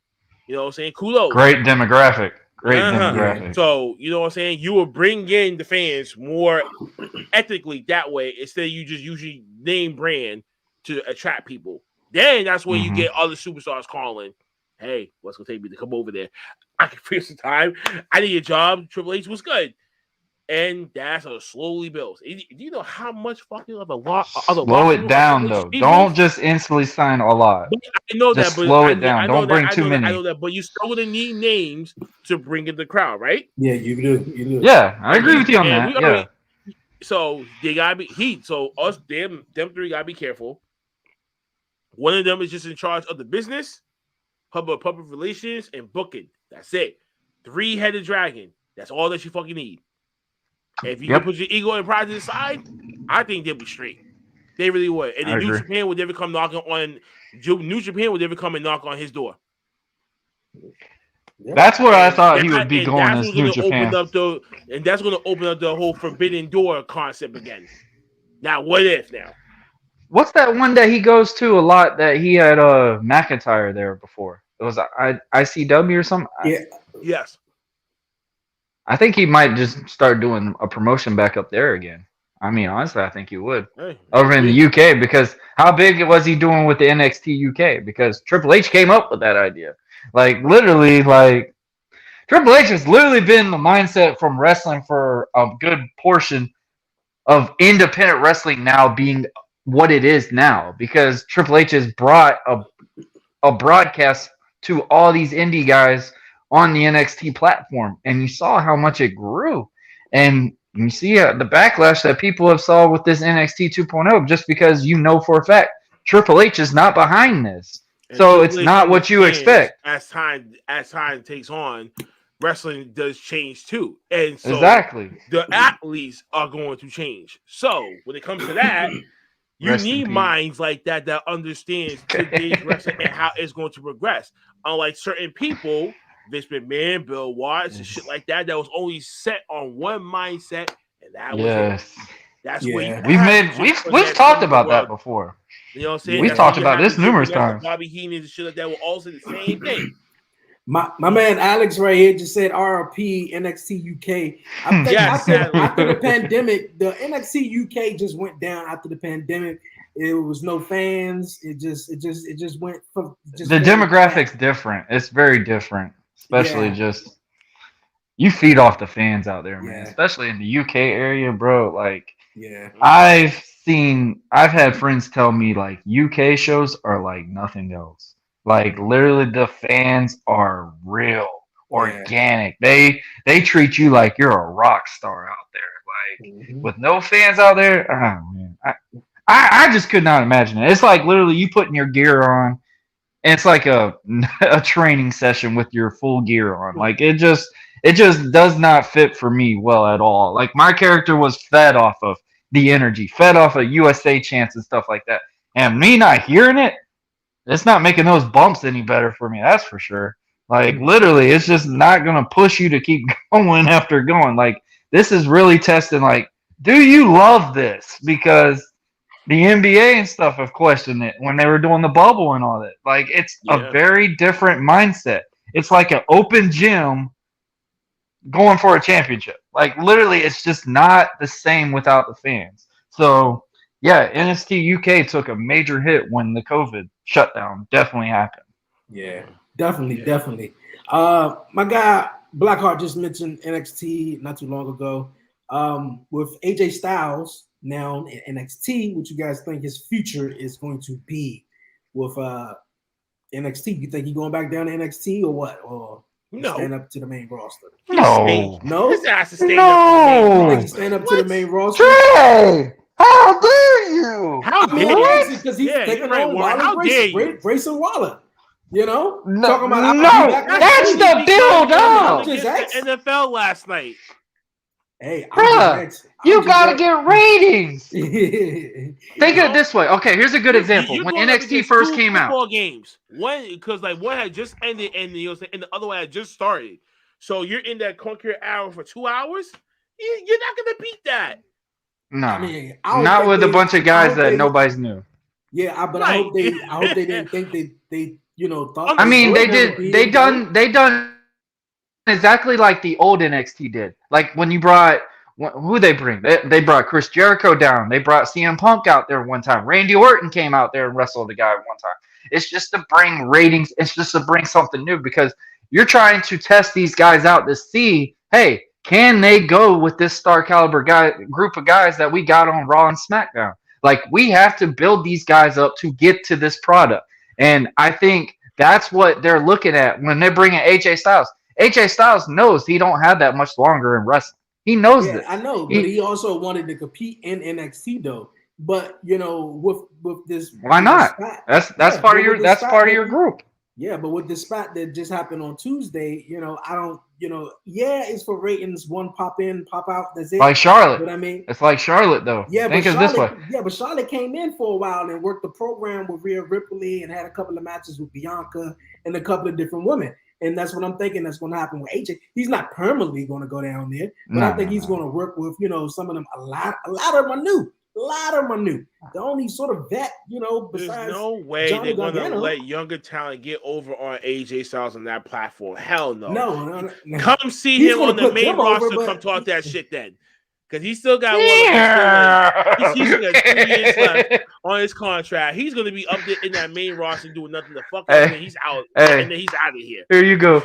you know what I'm saying? Kudos. Great demographic. Demographic. So, you know what I'm saying? You will bring in the fans more ethically that way instead of you just usually name brand to attract people. Then that's when you get other superstars calling. Hey, what's gonna take me to come over there? I can free some time. I need a job. Triple H was good. And that's how it slowly builds. Do you know how much fucking of a lot? Slow it down, though. Don't just instantly sign a lot. I know just that, but slow it down. Don't bring too many. I know that, but you still gonna need names to bring in the crowd, right? Yeah, you do. Yeah, I agree with you on that. Yeah. So they gotta be So us, them three gotta be careful. One of them is just in charge of the business, public relations, and booking. That's it. 3-headed dragon. That's all that you fucking need. If you can put your ego and pride to the side, I think they'll be straight. They really would. And then New Japan would never come knocking on New Japan would never come and knock on his door. That's where I thought he would be going as New Japan. And that's going to open up the whole forbidden door concept again. Now, what if now? What's that one that he goes to a lot that he had McIntyre there before? It was ICW or something? Yeah. Yes. I think he might just start doing a promotion back up there again. I mean, honestly, I think he would. Over in the UK, because how big was he doing with the NXT UK? Because Triple H came up with that idea. Like, literally, like, Triple H has literally been the mindset from wrestling for a good portion of independent wrestling now being what it is now. Because Triple H has brought a broadcast to all these indie guys on the NXT platform, and you saw how much it grew, and you see the backlash that people have saw with this NXT 2.0 just because you know for a fact Triple H is not behind this, and so it's not what you expect. As time takes on, wrestling does change too, and so exactly the athletes are going to change. So when it comes to that, you need minds like that understands today's wrestling and how it's going to progress. Unlike certain people. Vince McMahon, Bill Watts, and shit like that was only set on one mindset, and that was it. That's what we've talked about that before. You know what I'm saying? We've talked about this numerous times. Bobby Heenan and shit like that were also the same thing. My man Alex right here just said RRP NXT UK. I think after the pandemic, the NXT UK just went down after the pandemic. It was no fans. It just went. The demographics different. It's very different. Especially just you feed off the fans out there, man. Especially in the UK area, bro. Like, I've had friends tell me like UK shows are like nothing else. Like literally, the fans are real, organic. They treat you like you're a rock star out there. Like with no fans out there, oh man, I just could not imagine it. It's like literally you putting your gear on, and it's like a training session with your full gear on. Like it just does not fit for me well at all. Like my character was fed off of the energy, fed off of USA chants and stuff like that. And me not hearing it, it's not making those bumps any better for me. That's for sure. Like literally, it's just not gonna push you to keep going after going. Like this is really testing. Like, do you love this? Because the NBA and stuff have questioned it when they were doing the bubble and all that. Like it's a very different mindset. It's like an open gym going for a championship. Like literally, it's just not the same without the fans. So yeah, NXT UK took a major hit when the COVID shutdown definitely happened. Yeah, definitely. My guy Blackheart just mentioned NXT not too long ago. With AJ Styles now in NXT, what you guys think his future is going to be with NXT? You think he's going back down to NXT or what? Or stand up to the main roster? No. His ass is staying up. Stand up to the main roster. Trey, how dare you? How dare you? Because he's taking on Waller, Grayson Waller. You know, talking about that's the build up. NFL last night. Hey, you gotta get ratings. Think of it this way. Okay, here's a good example. When NXT first came out, football games, because like one had just ended and the other one had just started. So you're in that concrete hour for 2 hours. You're not gonna beat that. No, I mean, not with a bunch of guys that nobody's knew. Yeah, but I hope they didn't think they thought. I mean, they did. They done exactly like the old NXT did. Like when you brought who they bring? They brought Chris Jericho down. They brought CM Punk out there one time. Randy Orton came out there and wrestled the guy one time. It's just to bring ratings. It's just to bring something new because you're trying to test these guys out to see, hey, can they go with this star caliber group of guys that we got on Raw and SmackDown? Like we have to build these guys up to get to this product. And I think that's what they're looking at when they're bringing AJ Styles. AJ Styles knows he don't have that much longer in wrestling. He knows this. I know, but he also wanted to compete in NXT though. But with this, why not? That's part of your group. Yeah, but with the spot that just happened on Tuesday, I don't, it's for ratings. One pop in, pop out. That's it. Like Charlotte. But I mean, it's like Charlotte though. Yeah, think of this way. Yeah, but Charlotte came in for a while and worked the program with Rhea Ripley and had a couple of matches with Bianca and a couple of different women. And that's what I'm thinking that's going to happen with AJ. He's not permanently going to go down there, but I think he's going to work with, some of them. A lot of them are new. The only sort of vet, besides there's no way Johnny they're going to Gargano. let younger talent get over on AJ Styles on that platform. Hell no. No. Come see him on the main roster. Come talk that shit then. Because he still got he's got 2 years left on his contract. He's going to be up there in that main roster doing nothing to fuck up, and he's out. And then he's out of here. Here you go.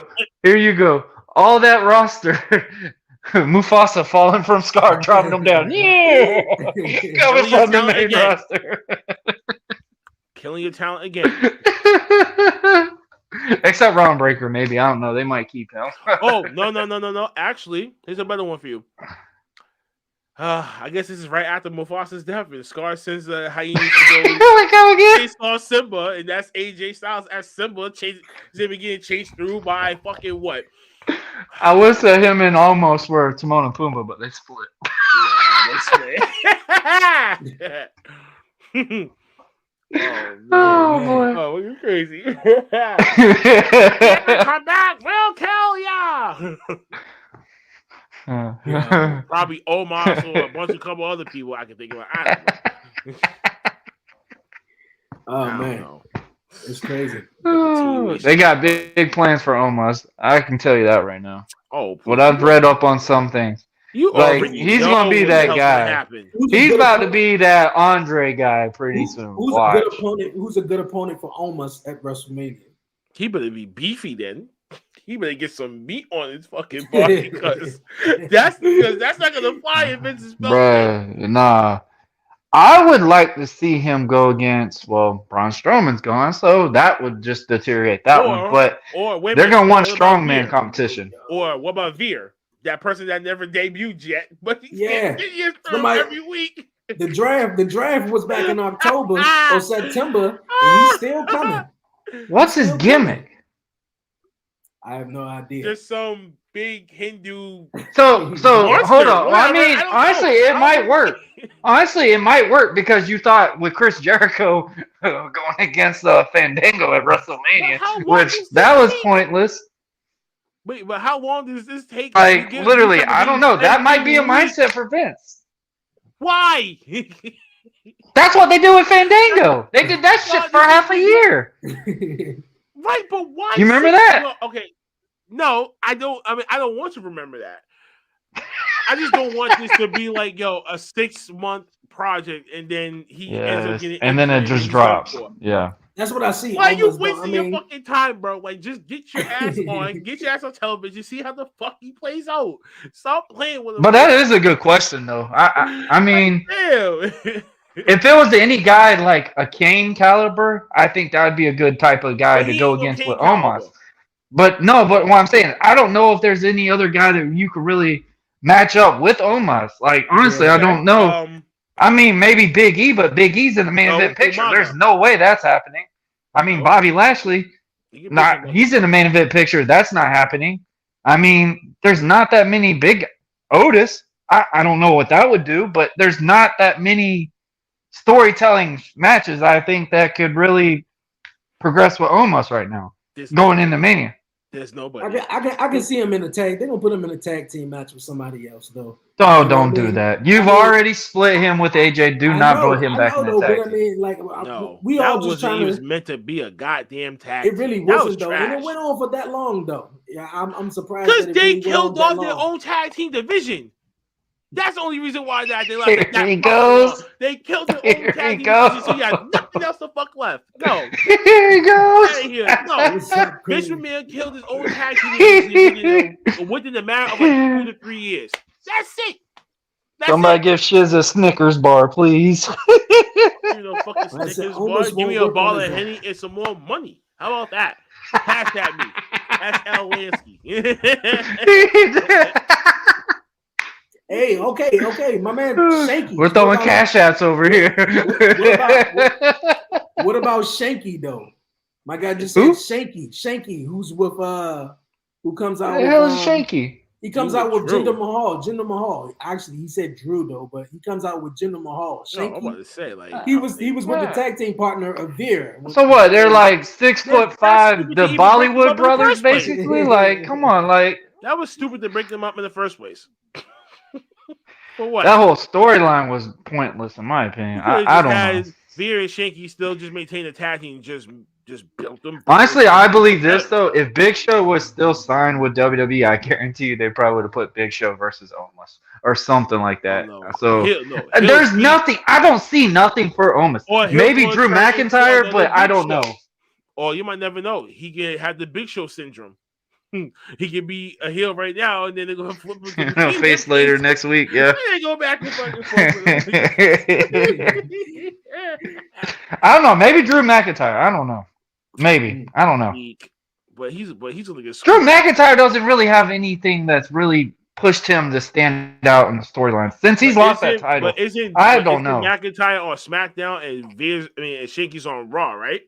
All that roster. Mufasa falling from Scar, dropping him down. Yeah, coming from the main roster. Killing your talent again. Except Ron Breaker, maybe. I don't know. They might keep him. Oh, no. Actually, here's a better one for you. I guess this is right after Mufasa's death. And Scar sends the hyenas to go chase off Simba, and that's AJ Styles as Simba. They're getting chased through by fucking what? I wish that him and Almost were Timon and Pumbaa, but they split. Yeah, they split. Oh boy! Oh, you're crazy. Come back, we'll kill ya. Probably Omos or a couple other people I can think of. I don't know. Man, it's crazy. They got big plans for Omos. I can tell you that right now. Oh, what I've read up on some things. He's gonna be that guy. He's about to be that Andre guy pretty soon. Who's a good opponent for Omos at WrestleMania? He better be beefy then. He better get some meat on his fucking body because that's not gonna fly if Vince is Bruh, nah. I would like to see him go against, Braun Strowman's gone, so that would just deteriorate that one. But they're going to want strongman competition. Or what about Veer? That person that never debuted yet, but he's every week. The draft was back in October or September, and he's still coming. What's his gimmick? I have no idea. Just some big Hindu. So monster. hold on. Whatever, I mean, honestly, it might work. Honestly, it might work because you thought with Chris Jericho going against Fandango at WrestleMania, which that was pointless. Wait, but how long does this take? Like literally, I don't know. That might be a mindset for Vince. Why? That's what they do with Fandango. They did that shit for half a year. Right, but why? You remember that? Well, okay. No, I don't. I mean, I don't want to remember that. I just don't want this to be like, a 6-month project, and then he ends up getting, and then it just drops. Yeah, that's what I see. Why are you wasting your fucking time, bro? Like, just get your ass on, get your ass on television, see how the fuck he plays out. Stop playing with him. But that is a good question, though. I mean, damn. If it was any guy like a Kane caliber, I think that would be a good type of guy to go against with Omos. But what I'm saying, I don't know if there's any other guy that you could really match up with Omos. Like, honestly, I don't know. I mean, maybe Big E, but Big E's in the main event picture. There's no way that's happening. I mean, Bobby Lashley, he's in the main event picture. That's not happening. I mean, there's not that many big Otis. I don't know what that would do, but there's not that many storytelling matches, I think, that could really progress with Omos right now. Going into Mania. There's nobody. I can see him in a tag. They're gonna put him in a tag team match with somebody else, though. Oh, don't do that. You've already split him with AJ. Do not put him back in the tag. But I mean, like, we that all just trying to. It was meant to be a goddamn tag. It really wasn't, though, and it went on for that long, though. Yeah, I'm surprised because they killed off their own tag team division. That's the only reason why they left. Here he goes. They killed their own tag team division, so you had nothing else to fuck left. No. Here he goes. Out of here. No. Vince McMahon killed his own tag team division within the matter of like 2 to 3 years. That's it. Somebody give Shiz a Snickers bar, please. Fucking Snickers bar. Give me a ball of Henny and some more money. How about that? Pass that me. That's Al Lansky. Hey, okay, my man Shanky. We're throwing cash apps over here. What about Shanky though? My guy just said Shanky, who's with who comes out? The hell is Shanky? He comes out with Jinder Mahal. Actually, he said Drew though, but he comes out with Jinder Mahal. Shanky, I'm about to say he was with the tag team partner of Veer. So what? They're like 6'5", the Bollywood brothers, basically. Like, come on, like that was stupid to break them up in the first place. For what? That whole storyline was pointless, in my opinion. I don't know. Veer and Shanky still just maintain a tag team, just built them. Honestly, I believe this though. If Big Show was still signed with WWE, I guarantee you they probably would have put Big Show versus Omos or something like that. So there's nothing. I don't see nothing for Omos. Maybe Drew McIntyre, but I don't know. Or you might never know. He could have the Big Show syndrome. He could be a heel right now, and then they're gonna flip him to face later next week. Yeah, they go back and fucking forth. I don't know. Maybe Drew McIntyre. I don't know. Maybe I don't know. But he's gonna get. Drew McIntyre doesn't really have anything that's really pushed him to stand out in the storyline since he's lost that title. I don't know. McIntyre on SmackDown and Shanky's on Raw, right?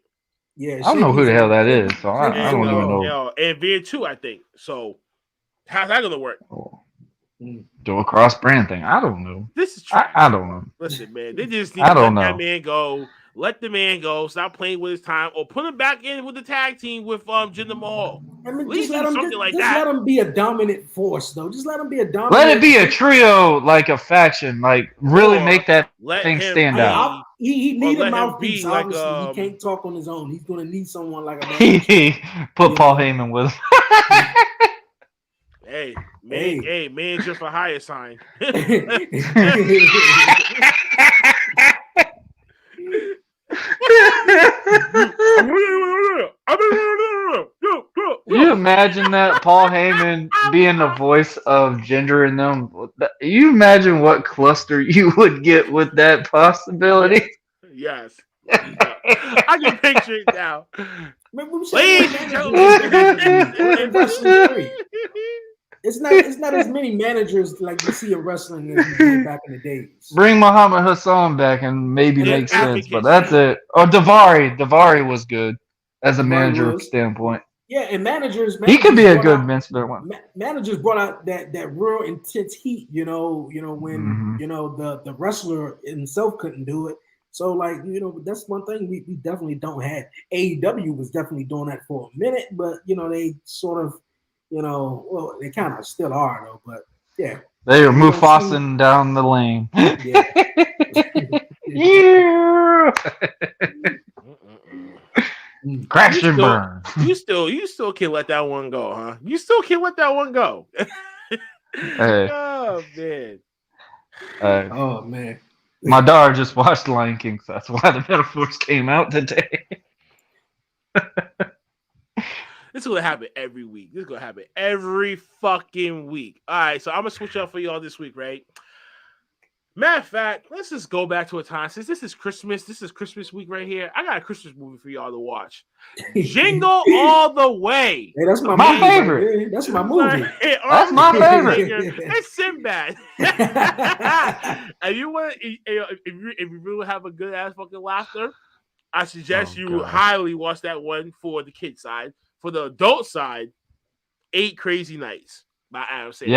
Yeah, I don't know who the hell that is, so I don't even know. And Veer too, I think. So how's that gonna work? Do a cross brand thing. I don't know. This is trash. I don't know. Listen, man, they just need to let that man go. Let the man go. Stop playing with his time, or put him back in with the tag team with Jinder Mahal. I mean, just let him be a dominant force, though. Just let him be a dominant. Let it be a trio, like a faction, like really make that thing stand out. He need a mouthpiece. Obviously, he can't talk on his own. He's gonna need someone like a. Put Paul Heyman with him. Hey, manager for hire sign. You imagine that Paul Heyman being the voice of Jinder and them? You imagine what cluster you would get with that possibility? Yes. I can picture it now. It's not as many managers like you see in wrestling as you did back in the days. Bring Muhammad Hassan back and maybe Yeah, make sense, advocates, but that's yeah. it. Or Davari was good as a manager was. standpoint. Yeah, and managers He could be a brought good out- Vince one. managers brought out that real intense heat. You know when the wrestler himself couldn't do it. So like that's one thing we definitely don't have. AEW was definitely doing that for a minute, but they sort of well they kind of still are though. But yeah, They are Mufasin down the lane. Yeah. Yeah. Crash and burn. You still can't let that one go, huh? You still can't let that one go. Hey. Oh man. Oh man. My daughter just watched Lion King, so that's why the metaphors came out today. This is gonna happen every week. This is gonna happen every fucking week. All right, so I'm gonna switch up for y'all this week, right? Matter of fact, let's just go back to a time since this is Christmas. This is Christmas week right here. I got a Christmas movie for y'all to watch. Jingle All the Way. Hey, that's my My movie, favorite. right? That's my movie. That's my favorite. It's Sinbad. And you want if you really have a good ass fucking laughter, I suggest you highly watch that one for the kid side. For the adult side, 8 Crazy Nights by Adam Sandler.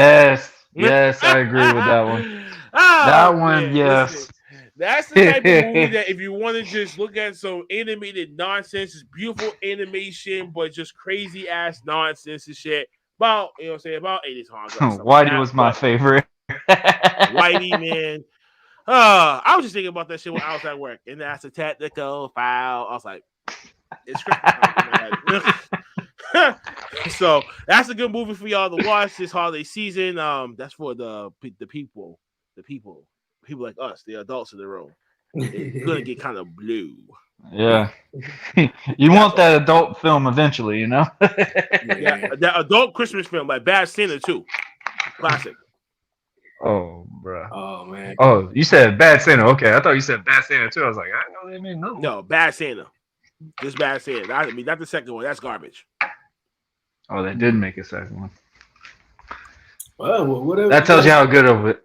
Yes, I agree with that one. That one, yes. Listen, that's the type of movie that if you want to just look at some animated nonsense, it's beautiful animation, but just crazy ass nonsense and shit. About about 80s Honda. Whitey was my favorite. Whitey, man. I was just thinking about that shit when I was at work, and that's a technical foul. I was like, it's Christmas. So that's a good movie for y'all to watch this holiday season. That's for the people like us, the adults in the room. It's gonna get kind of blue. Yeah, you want that adult film eventually, Yeah, that adult Christmas film like Bad Santa too, classic. Oh, bro. Oh man. Oh, you said Bad Santa. Okay, I thought you said Bad Santa too. I was like, I know they mean no. No, Bad Santa. Just Bad Santa. Not the second one. That's garbage. Oh, they did make a second one. Well, whatever. That tells you how good of it.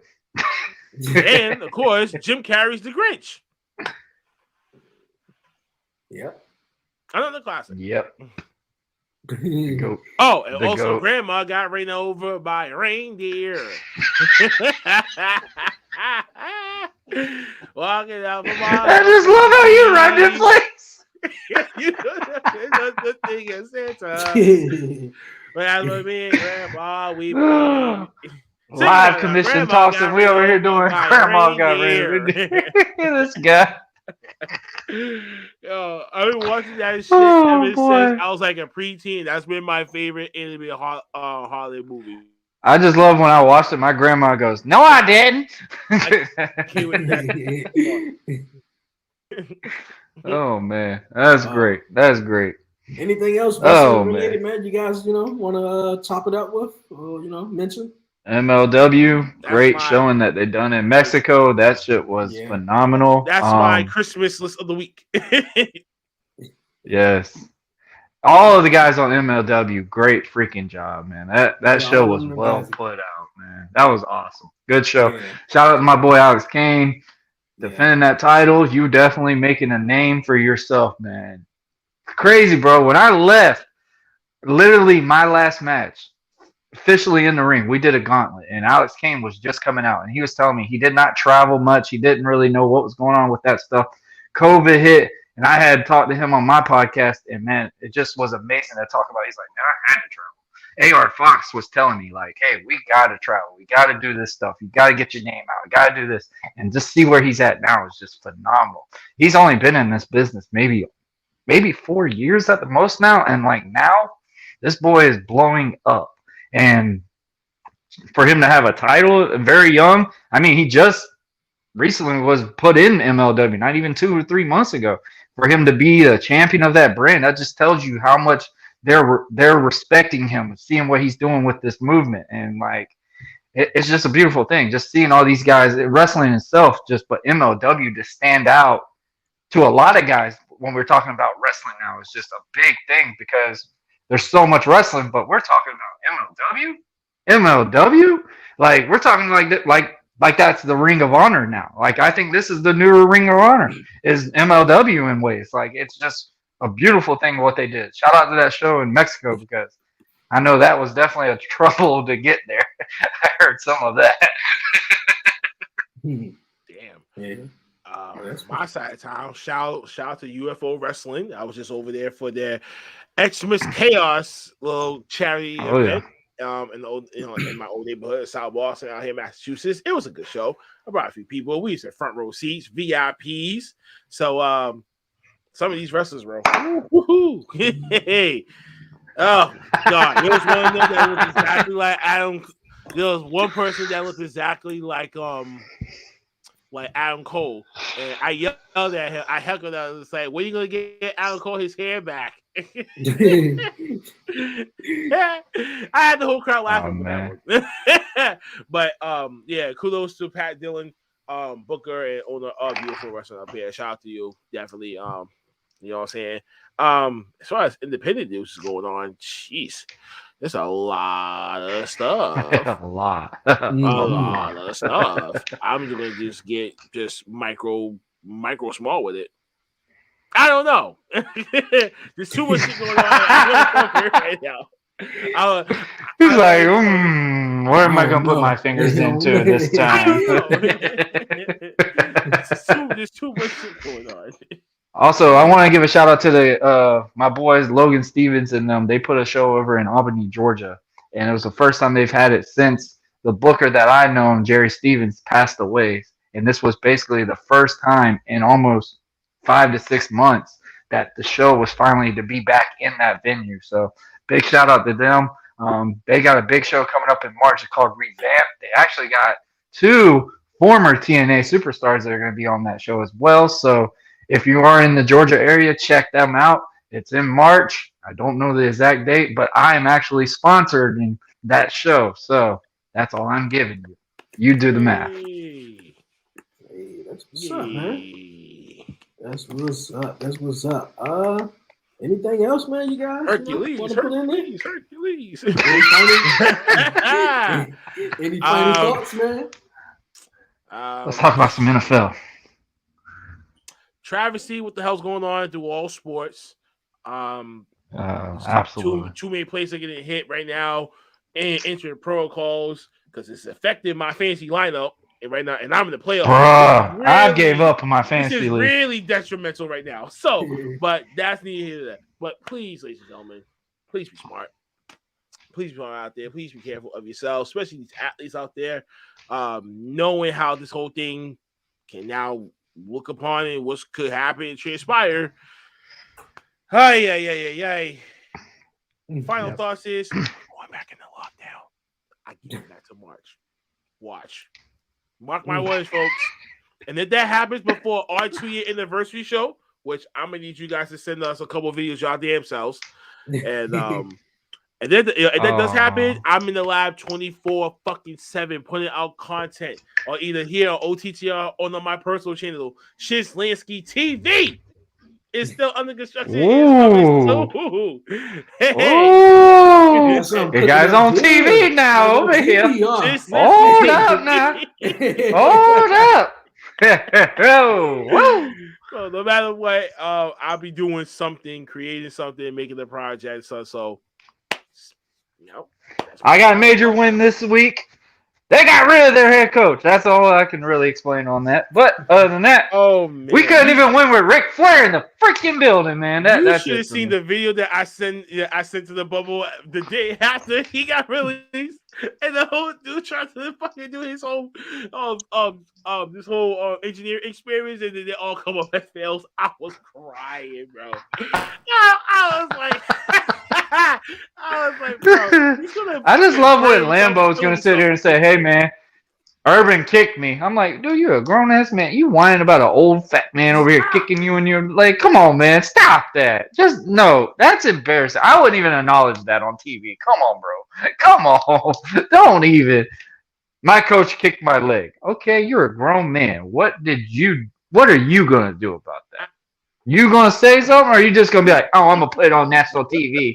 And of course, Jim Carrey's The Grinch. Yep. Another classic. Yep. Go. Oh, and The also goat. Grandma got ran over by a reindeer. Walking out the I just love how you run this place. the thing is Santa. But as for me and Grandma, we live commission talks, and we over here doing Grandma got ran. This guy. Yo, I've been watching that shit Oh, ever boy. since I was like a preteen. That's been my favorite anime holiday movie. I just love when I watched it. My grandma goes, "No, I didn't." Can't wait to Oh man, that's great. That's great. Anything else Oh, related, man? You guys, want to chop it up with, or mention? MLW, That's great my- showing that they done in Mexico. That shit was phenomenal. That's my Christmas list of the week. Yes. All of the guys on MLW, great freaking job, man. That show all was of them well guys. put out, man. That was awesome. Good show. Yeah. Shout out to my boy Alex Kane. Defending that title, you definitely making a name for yourself, man. Crazy, bro. When I left, literally my last match, officially in the ring, we did a gauntlet, and Alex Kane was just coming out, and he was telling me he did not travel much. He didn't really know what was going on with that stuff. COVID hit, and I had talked to him on my podcast, and man, it just was amazing to talk about. He's like, man, I had to travel. AR Fox was telling me, like, hey, we got to travel. We got to do this stuff. You got to get your name out. We got to do this. And just see where he's at now is just phenomenal. He's only been in this business maybe 4 years at the most now. And, like, now this boy is blowing up. And for him to have a title very young, I mean, he just recently was put in MLW, not even 2 or 3 months ago. For him to be a champion of that brand, that just tells you how much they're respecting him, seeing what he's doing with this movement, and like it's just a beautiful thing. Just seeing all these guys, wrestling itself, but MLW to stand out to a lot of guys when we're talking about wrestling now is just a big thing because there's so much wrestling, but we're talking about MLW. MLW? Like we're talking like that's the Ring of Honor now. Like I think this is the newer Ring of Honor is MLW in ways. Like it's just a beautiful thing what they did. Shout out to that show in Mexico because I know that was definitely a trouble to get there. I heard some of that. Damn. Yeah. My side of town. Shout out to UFO Wrestling. I was just over there for their Xmas Chaos little charity event. In my old neighborhood, South Boston, out here in Massachusetts. It was a good show. I brought a few people. We used to front row seats, VIPs. So some of these wrestlers were woohoo. Hey. Oh God. There was one of them that looked exactly like Adam. There was one person that looked exactly like Adam Cole. And I yelled at him. I heckled him and was like, when are you gonna get Adam Cole his hair back? I had the whole crowd laughing at that one. But yeah, kudos to Pat Dillon, Booker and owner of Beautiful Wrestling up here. Shout out to you. Definitely you know what I'm saying? As far as independent news is going on, jeez, there's a lot of stuff. a lot of stuff. I'm gonna just get micro small with it. I don't know. There's too much shit going on right now. He's like, where am I going to put my fingers into this time? There's too much shit going on. Also, I want to give a shout out to the my boys Logan Stevens and them. They put a show over in Albany, Georgia, and it was the first time they've had it since the booker that I know, Jerry Stevens, passed away. And this was basically the first time in almost 5 to 6 months that the show was finally to be back in that venue. So big shout out to them. They got a big show coming up in March called Revamp. They actually got 2 former TNA superstars that are going to be on that show as well. So if you are in the Georgia area, check them out. It's in March. I don't know the exact date, but I am actually sponsoring that show. So that's all I'm giving you. You do the math. Hey, that's what's up, man. That's what's up. That's what's up. Anything else, man? You guys Hercules. Any final thoughts, man? Let's talk about some NFL. Travesty, what the hell's going on through all sports? Absolutely. Too many players are getting hit right now and entering protocols because it's affecting my fantasy lineup. And right now, and I'm in the playoffs. Bruh, really, I gave up on my fantasy league. This is really detrimental right now. So, but that's neither that. But please, ladies and gentlemen, please be smart. Please be out there. Please be careful of yourselves, especially these athletes out there. Knowing how this whole thing can now look upon it, what could happen and transpire. Final thoughts is going back into lockdown. I get back to March. Watch. Mark my words, folks. And if that happens before our 2-year anniversary show, which I'm gonna need you guys to send us a couple of videos y'all damn selves, and then that does happen, I'm in the lab 24/7 putting out content, or either here on OTTR or on my personal channel, Shiz Lansky TV. It's still under construction. Ooh. Hey. You guys on TV now over here. Hold up now. Hold up. So no matter what, I'll be doing something, creating something, making the project. So you know, I got a major win this week. They got rid of their head coach. That's all I can really explain on that. But other than that, we couldn't even win with Ric Flair in the freaking building, man. You should have seen the video that I sent to the bubble the day after he got released, and the whole dude tried to fucking do his whole this whole engineering experience, and then they all come up as fails. I was crying, bro. I was like. Bro, I just love when Lambo's gonna sit here and say, "Hey, man, Urban kicked me." I'm like, "Dude, you're a grown ass man. You whining about an old fat man over here kicking you in your leg? Come on, man, stop that. Just no, that's embarrassing. I wouldn't even acknowledge that on TV. Come on, bro. Come on, don't even. My coach kicked my leg. Okay, you're a grown man. What are you gonna do about that? You gonna say something, or are you just gonna be like, "Oh, I'm gonna put it on national TV"?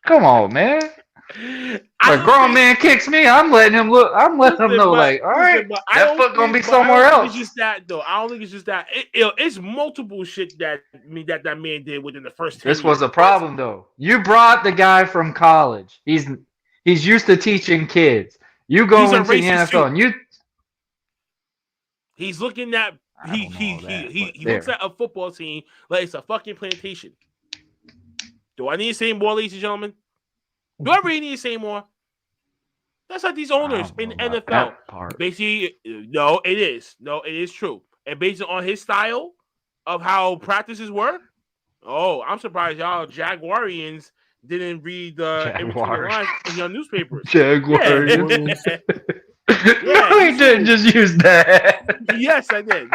Come on, man. A grown man kicks me, I'm letting him look. I'm letting him know, like, all right, that foot gonna be somewhere else. It's just that, though. I don't think it's just that. It's multiple shit that man did within the first 10 This years. was a problem, though. You brought the guy from college. He's used to teaching kids. You go into the NFL and he's looking at he looks at a football team like it's a fucking plantation. Do I need to say more, ladies and gentlemen? Do I really need to say more? That's like these owners in the NFL. Basically, no, it is. No, it is true. And based on his style of how practices work, I'm surprised y'all Jaguarians didn't read in between the lines in your newspapers. Jaguarians. No, he didn't just use that. Yes, I did.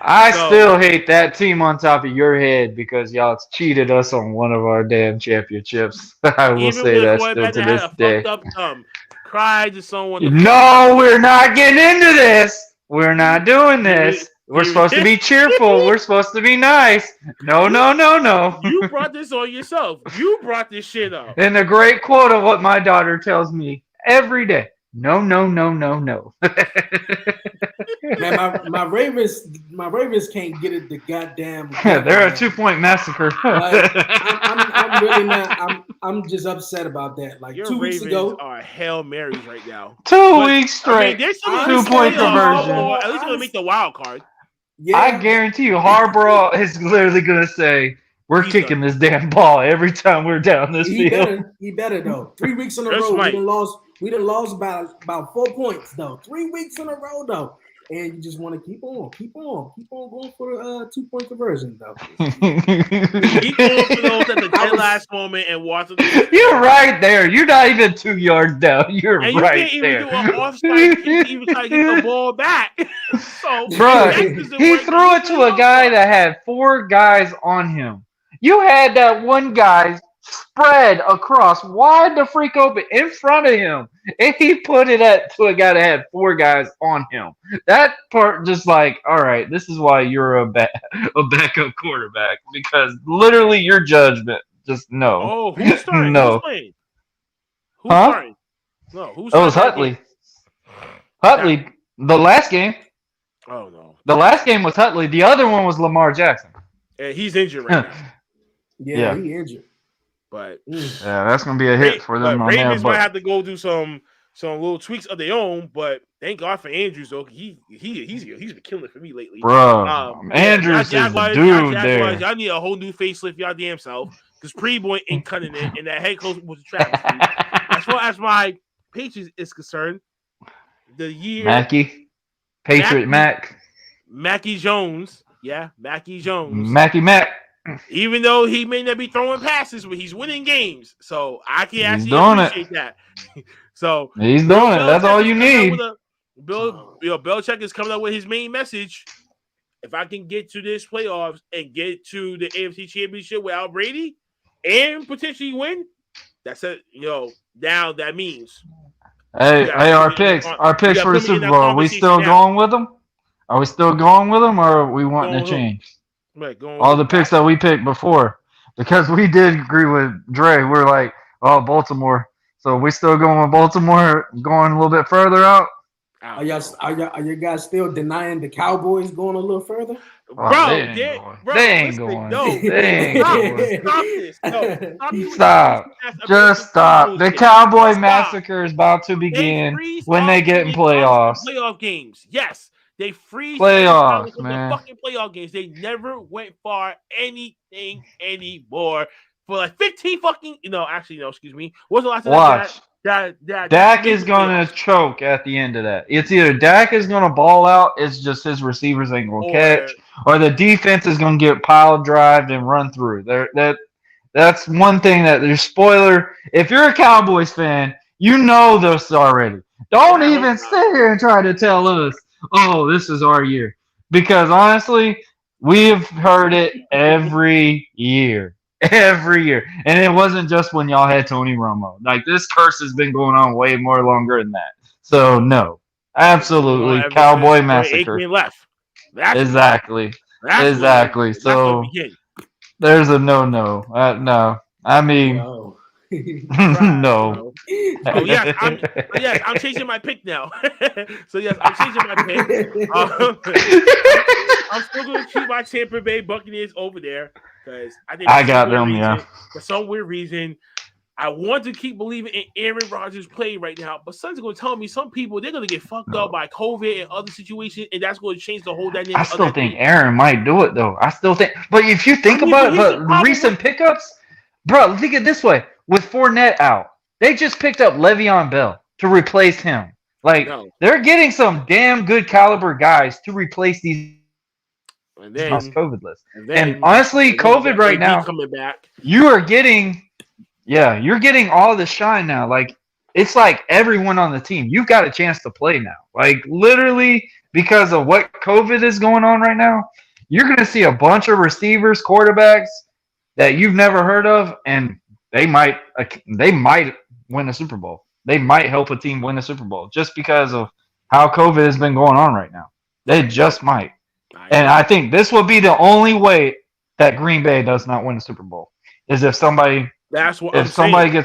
I still hate that team on top of your head because y'all cheated us on one of our damn championships. I will say that still to this day. Cried to someone. No, we're not getting into this. We're not doing this. We're supposed to be cheerful. We're supposed to be nice. No. You brought this on yourself. You brought this shit up. And the great quote of what my daughter tells me every day. No. Man, my Ravens can't get it. The goddamn. They're a 2-point massacre. I'm really not. I'm just upset about that. Like your 2 weeks Ravens ago, are Hail Marys right now. 2 weeks straight. 2-point conversion. At least gonna make the wild card. Yeah. I guarantee you, Harbaugh is literally gonna say, "We're kicking this damn ball every time we're down this field." He better though. 3 weeks in a row, we done lost about 4 points though. 3 weeks in a row though. And you just want to keep on going for the 2-point conversion, though. Keep going for those at the dead last moment and watch it. You're right there. You're not even 2 yards down. You're and right you there. can't even do an offside kick to even try to get the ball back. So, bro, he threw it to a guy that had 4 guys on him. You had that one guy spread across wide the freak open in front of him, and he put it to a guy that had 4 guys on him. That part just like, all right, this is why you're a backup quarterback, because literally your judgment just no. Oh, who's starting? No. Who's playing? Who's starting? No, who's starting? It was Utley. Utley, the last game. Oh no. The last game was Utley. The other one was Lamar Jackson. He's injured right now. Yeah, he injured. But that's gonna be a hit for them. Ravens might have to go do some little tweaks of their own. But thank God for Andrews, though. He's been killing it for me lately, bro. Andrews is the dude there. Y'all need a whole new facelift, y'all damn self, because Preboy ain't cutting it, and that head coach was a travesty. As far as my Patriots is concerned, the year Mackie Jones, Mackie Jones, Mac. Even though he may not be throwing passes, but he's winning games. So I can actually appreciate that. So he's doing it. That's all you need. Belichick is coming up with his main message. If I can get to this playoffs and get to the AFC Championship without Brady and potentially win, that's it. Now that means. Hey, our picks for the Super Bowl. Are we still going with them? Or are we wanting to change? All the picks that we picked before, because we did agree with Dre. We're like, Baltimore. So we still going with Baltimore, going a little bit further out. Are you guys still denying the Cowboys going a little further? They ain't going. Stop this. Stop. Just stop. The Cowboy massacre is about to begin when they get in playoffs. Playoff games. Yes. They freeze playoffs, man. The fucking playoff games. They never went far anything anymore for like 15 fucking. Excuse me. What's the last time? Watch. Dak is gonna choke at the end of that. It's either Dak is gonna ball out. It's just his receivers ain't gonna catch, or the defense is gonna get pile drived and run through. That's one thing that there's spoiler. If you're a Cowboys fan, you know this already. Don't even sit here and try to tell us, oh, this is our year. Because honestly, we've heard it every year. Every year. And it wasn't just when y'all had Tony Romo. Like, this curse has been going on way more longer than that. So, no. Absolutely. Cowboy massacre. Left. Exactly. So, there's a no. No. I mean, No. Oh yes, I'm changing my pick now. So yes, I'm changing my pick. I'm still going to keep my Tampa Bay Buccaneers over there because I think I got them. Yeah. For some weird reason, I want to keep believing in Aaron Rodgers' play right now. But someone's going to tell me some people they're going to get fucked up by COVID and other situations, and that's going to change the whole dynamic. I still think Aaron might do it though. I still think, but if you think about it, but the recent pickups, bro, think of it this way: with Fournette out, they just picked up Le'Veon Bell to replace him. Like they're getting some damn good caliber guys to replace these on COVID list. And honestly, COVID right now, coming back, you're getting all the shine now. Like it's like everyone on the team, you've got a chance to play now. Like literally, because of what COVID is going on right now, you're going to see a bunch of receivers, quarterbacks that you've never heard of, and they might win a Super Bowl. They might help a team win a Super Bowl just because of how COVID has been going on right now. They just might. And I think this will be the only way that Green Bay does not win a Super Bowl is if somebody gets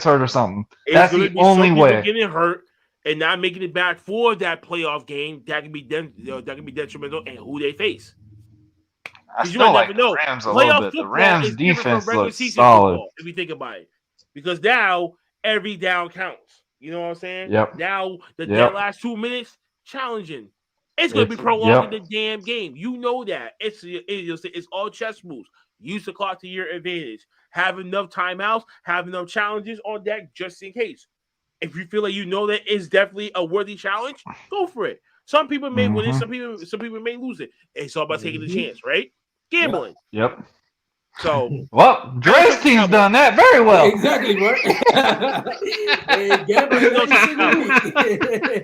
hurt or something. That's the only way. Getting hurt and not making it back for that playoff game, that can be detrimental and who they face. I still like the Rams a little bit. The Rams defense looks solid. If you think about it. Because now every down counts. You know what I'm saying? Yep. Now that last 2 minutes, challenging. It's going to be prolonging the damn game. You know that. It's all chess moves. Use the clock to your advantage. Have enough timeouts. Have enough challenges on deck just in case. If you feel like you know that it's definitely a worthy challenge, go for it. Some people may win it. Some people may lose it. It's all about taking the chance, right? Gambling. Yep. So, well, Dre's team's done that very well. Exactly, right? They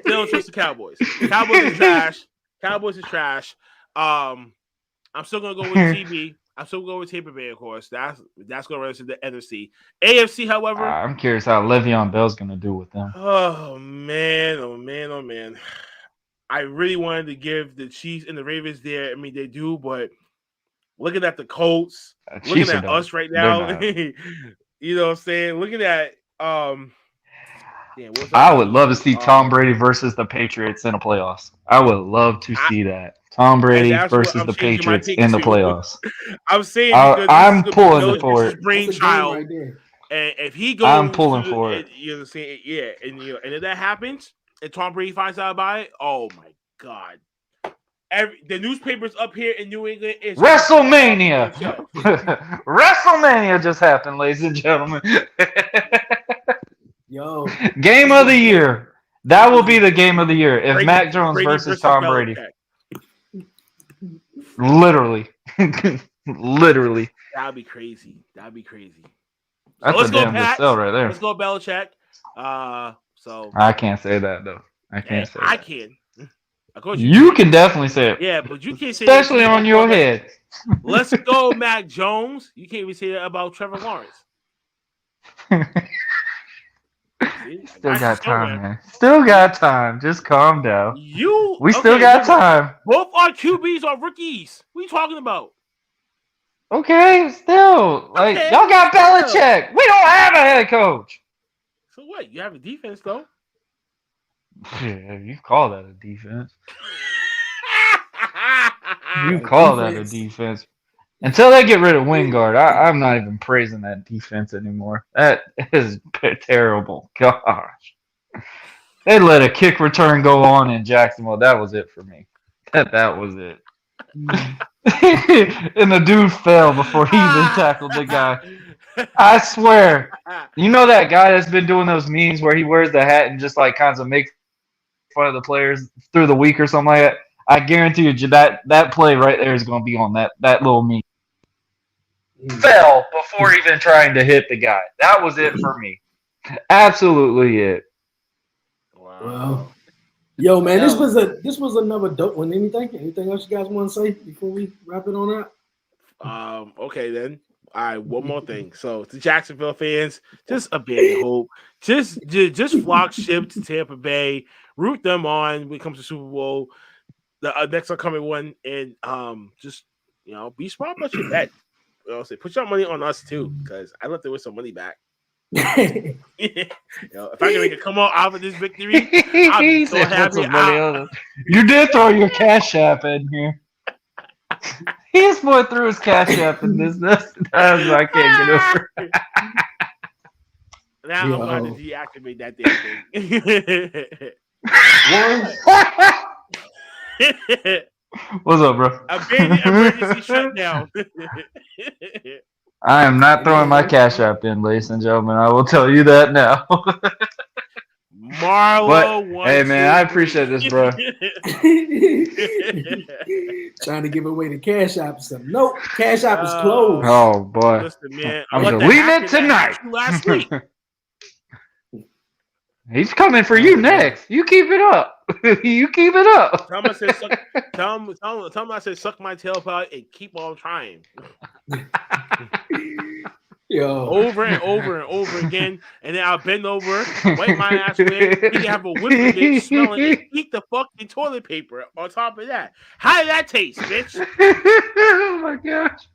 don't trust the Cowboys. Cowboys is trash. I'm still gonna go with TB. I'm still going with Tampa Bay, of course. That's gonna run us to the NFC. AFC, however, I'm curious how Le'Veon Bell's gonna do with them. Oh man. I really wanted to give the Chiefs and the Ravens there. I mean, they do, but looking at the Colts, looking at us right now, you know what I'm saying? Looking at I would love to see Tom Brady versus the Patriots in the playoffs. I would love to see that. Tom Brady versus the Patriots in the playoffs. I'm saying I'm pulling for it. Brainchild. Right there. And if he goes, I'm pulling for it. You know what I'm saying? Yeah, and if that happens, and Tom Brady finds out about it, oh my God! The newspapers up here in New England is WrestleMania. WrestleMania just happened, ladies and gentlemen. Yo, game of the year. That will be the game of the year if Mac Jones versus Tom Brady. Literally. That'd be crazy. That's a damn good sell right there. Let's go Belichick. So I can't say that though. I can't say that. I can. Of course you can definitely say it. Yeah, but you can't say especially on your head. Let's go, Mac Jones. You can't even say that about Trevor Lawrence. Still got time, man. Still got time. Just calm down. We still got time. Both our QBs are rookies. What are you talking about? Okay, still. Y'all got Belichick. We don't have a head coach. So what? You have a defense, though. Yeah, you call that a defense. You call that a defense. Until they get rid of Wingard, I'm not even praising that defense anymore. That is terrible. Gosh. They let a kick return go on in Jacksonville. That was it for me. That was it. And the dude fell before he even tackled the guy. I swear. You know that guy that's been doing those memes where he wears the hat and just like kinds of makes fun of the players through the week or something like that? I guarantee you that play right there is going to be on that little meme. Fell before even trying to hit the guy. That was it for me. Absolutely it. Wow. Yo, man, this was another dope one. Anything else you guys want to say before we wrap it on out? Okay then. All right, one more thing. So to Jacksonville fans, just a big hope. Just flock ship to Tampa Bay. Root them on when it comes to Super Bowl, the next upcoming one, and just be smart about your bet. Say put your money on us too, because I'd love to win some money back. Yo, if I can make a come out of this victory, I'll be so happy. You did throw your Cash App in here. He just boy threw his Cash App in this. I can't get over. Now I'm going to deactivate that damn thing. What's up, bro? Emergency shutdown. I am not throwing my Cash App in, ladies and gentlemen. I will tell you that now. Marlo, hey man, I appreciate this, bro. Trying to give away the Cash App. Nope, Cash App is closed. Oh boy, listen, man, I'm deleting it tonight. Last week. He's coming for you next. You keep it up. You keep it up. Tell him I said suck my tail out and keep on trying. Yo. Over and over and over again, and then I'll bend over, wipe my ass with it. He can have a whip of it, smelling it, eat the fucking toilet paper on top of that. How did that taste, bitch? Oh my gosh.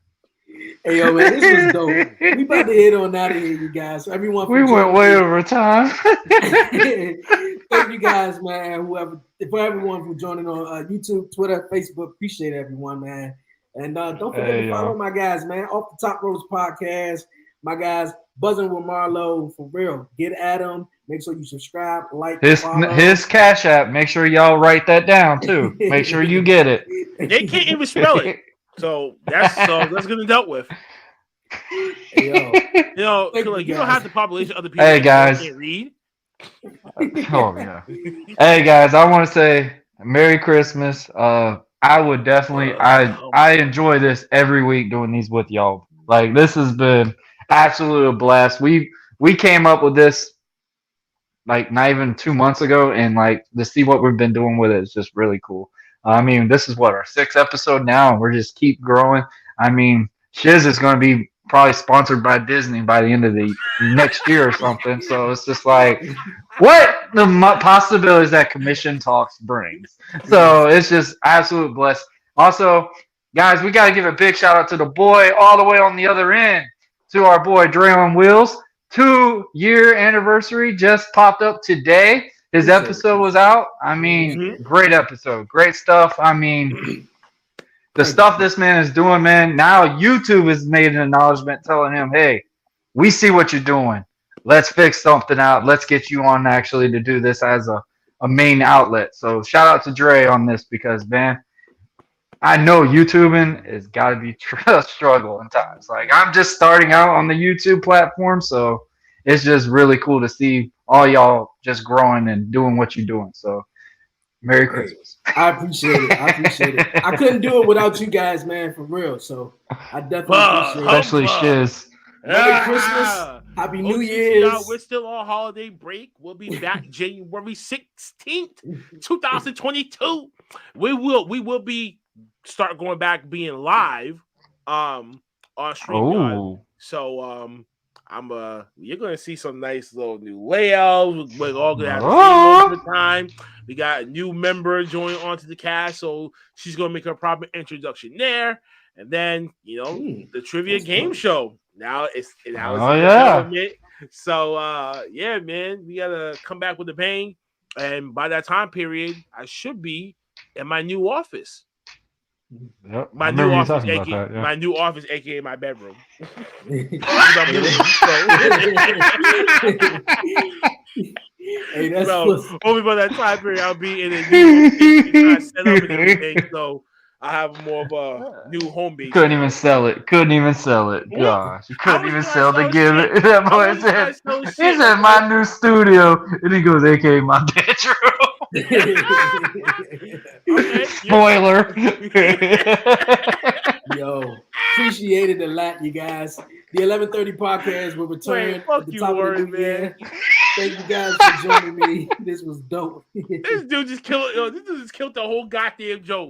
Hey yo, man, this was dope. We about to hit on out of here, you guys. So everyone, we went way over time. Thank you guys, man. For everyone for joining on YouTube, Twitter, Facebook. Appreciate everyone, man. And don't forget to follow my guys, man. Off the Top Ropes Podcast. My guys, Buzzing with Marlo, for real. Get at them. Make sure you subscribe, like, his Cash App. Make sure y'all write that down too. Make sure you get it. They can't even spell it. So that's getting dealt with. Yo, you know how the population of other people can't read. Oh yeah. Hey guys, I want to say Merry Christmas. I would definitely I enjoy this every week doing these with y'all. Like this has been absolutely a blast. We came up with this like not even 2 months ago, and like to see what we've been doing with it is just really cool. I mean, this is our 6th episode now, and we're just keep growing. I mean, Shiz is going to be probably sponsored by Disney by the end of the next year or something. So it's just like, what the possibilities that commission talks brings. So it's just absolute blessed. Also, guys, we got to give a big shout out to the boy all the way on the other end, to our boy Dre on Wheels. 2-year anniversary just popped up today. His episode was out. I mean, great episode. Great stuff. I mean, the stuff this man is doing, man. Now YouTube has made an acknowledgement telling him, hey, we see what you're doing. Let's fix something out. Let's get you on actually to do this as a main outlet. So shout out to Dre on this because, man, I know YouTubing has got to be a struggle in times. Like, I'm just starting out on the YouTube platform, so it's just really cool to see all y'all just growing and doing what you're doing. So, Merry Christmas. I appreciate it. I couldn't do it without you guys, man, for real. So, I definitely appreciate it. Especially Shiz. Merry Christmas. Happy New Year's. We're still on holiday break. We'll be back January 16th, 2022. We will be start going back being live on StreamYard. So you're gonna see some nice little new layouts. We're all gonna have the same all the time. We got a new member joining onto the cast, so she's gonna make her proper introduction there. And then the trivia game show. Now it's development. So yeah, man, we gotta come back with a bang. And by that time period, I should be in my new office. Yep, my new office, aka my bedroom. Hey, that's only by that time period I'll be in a new set up and everything. So I have more of a new home base. Couldn't even sell it. Gosh, you couldn't even sell to give it. That boy said, he said my new studio, and he goes, aka my bedroom. Okay, spoiler. Yo, appreciate it a lot, you guys. The 11:30 podcast will return at the top of the new year. Thank you guys for joining me. This was dope. This dude just killed the whole goddamn joke.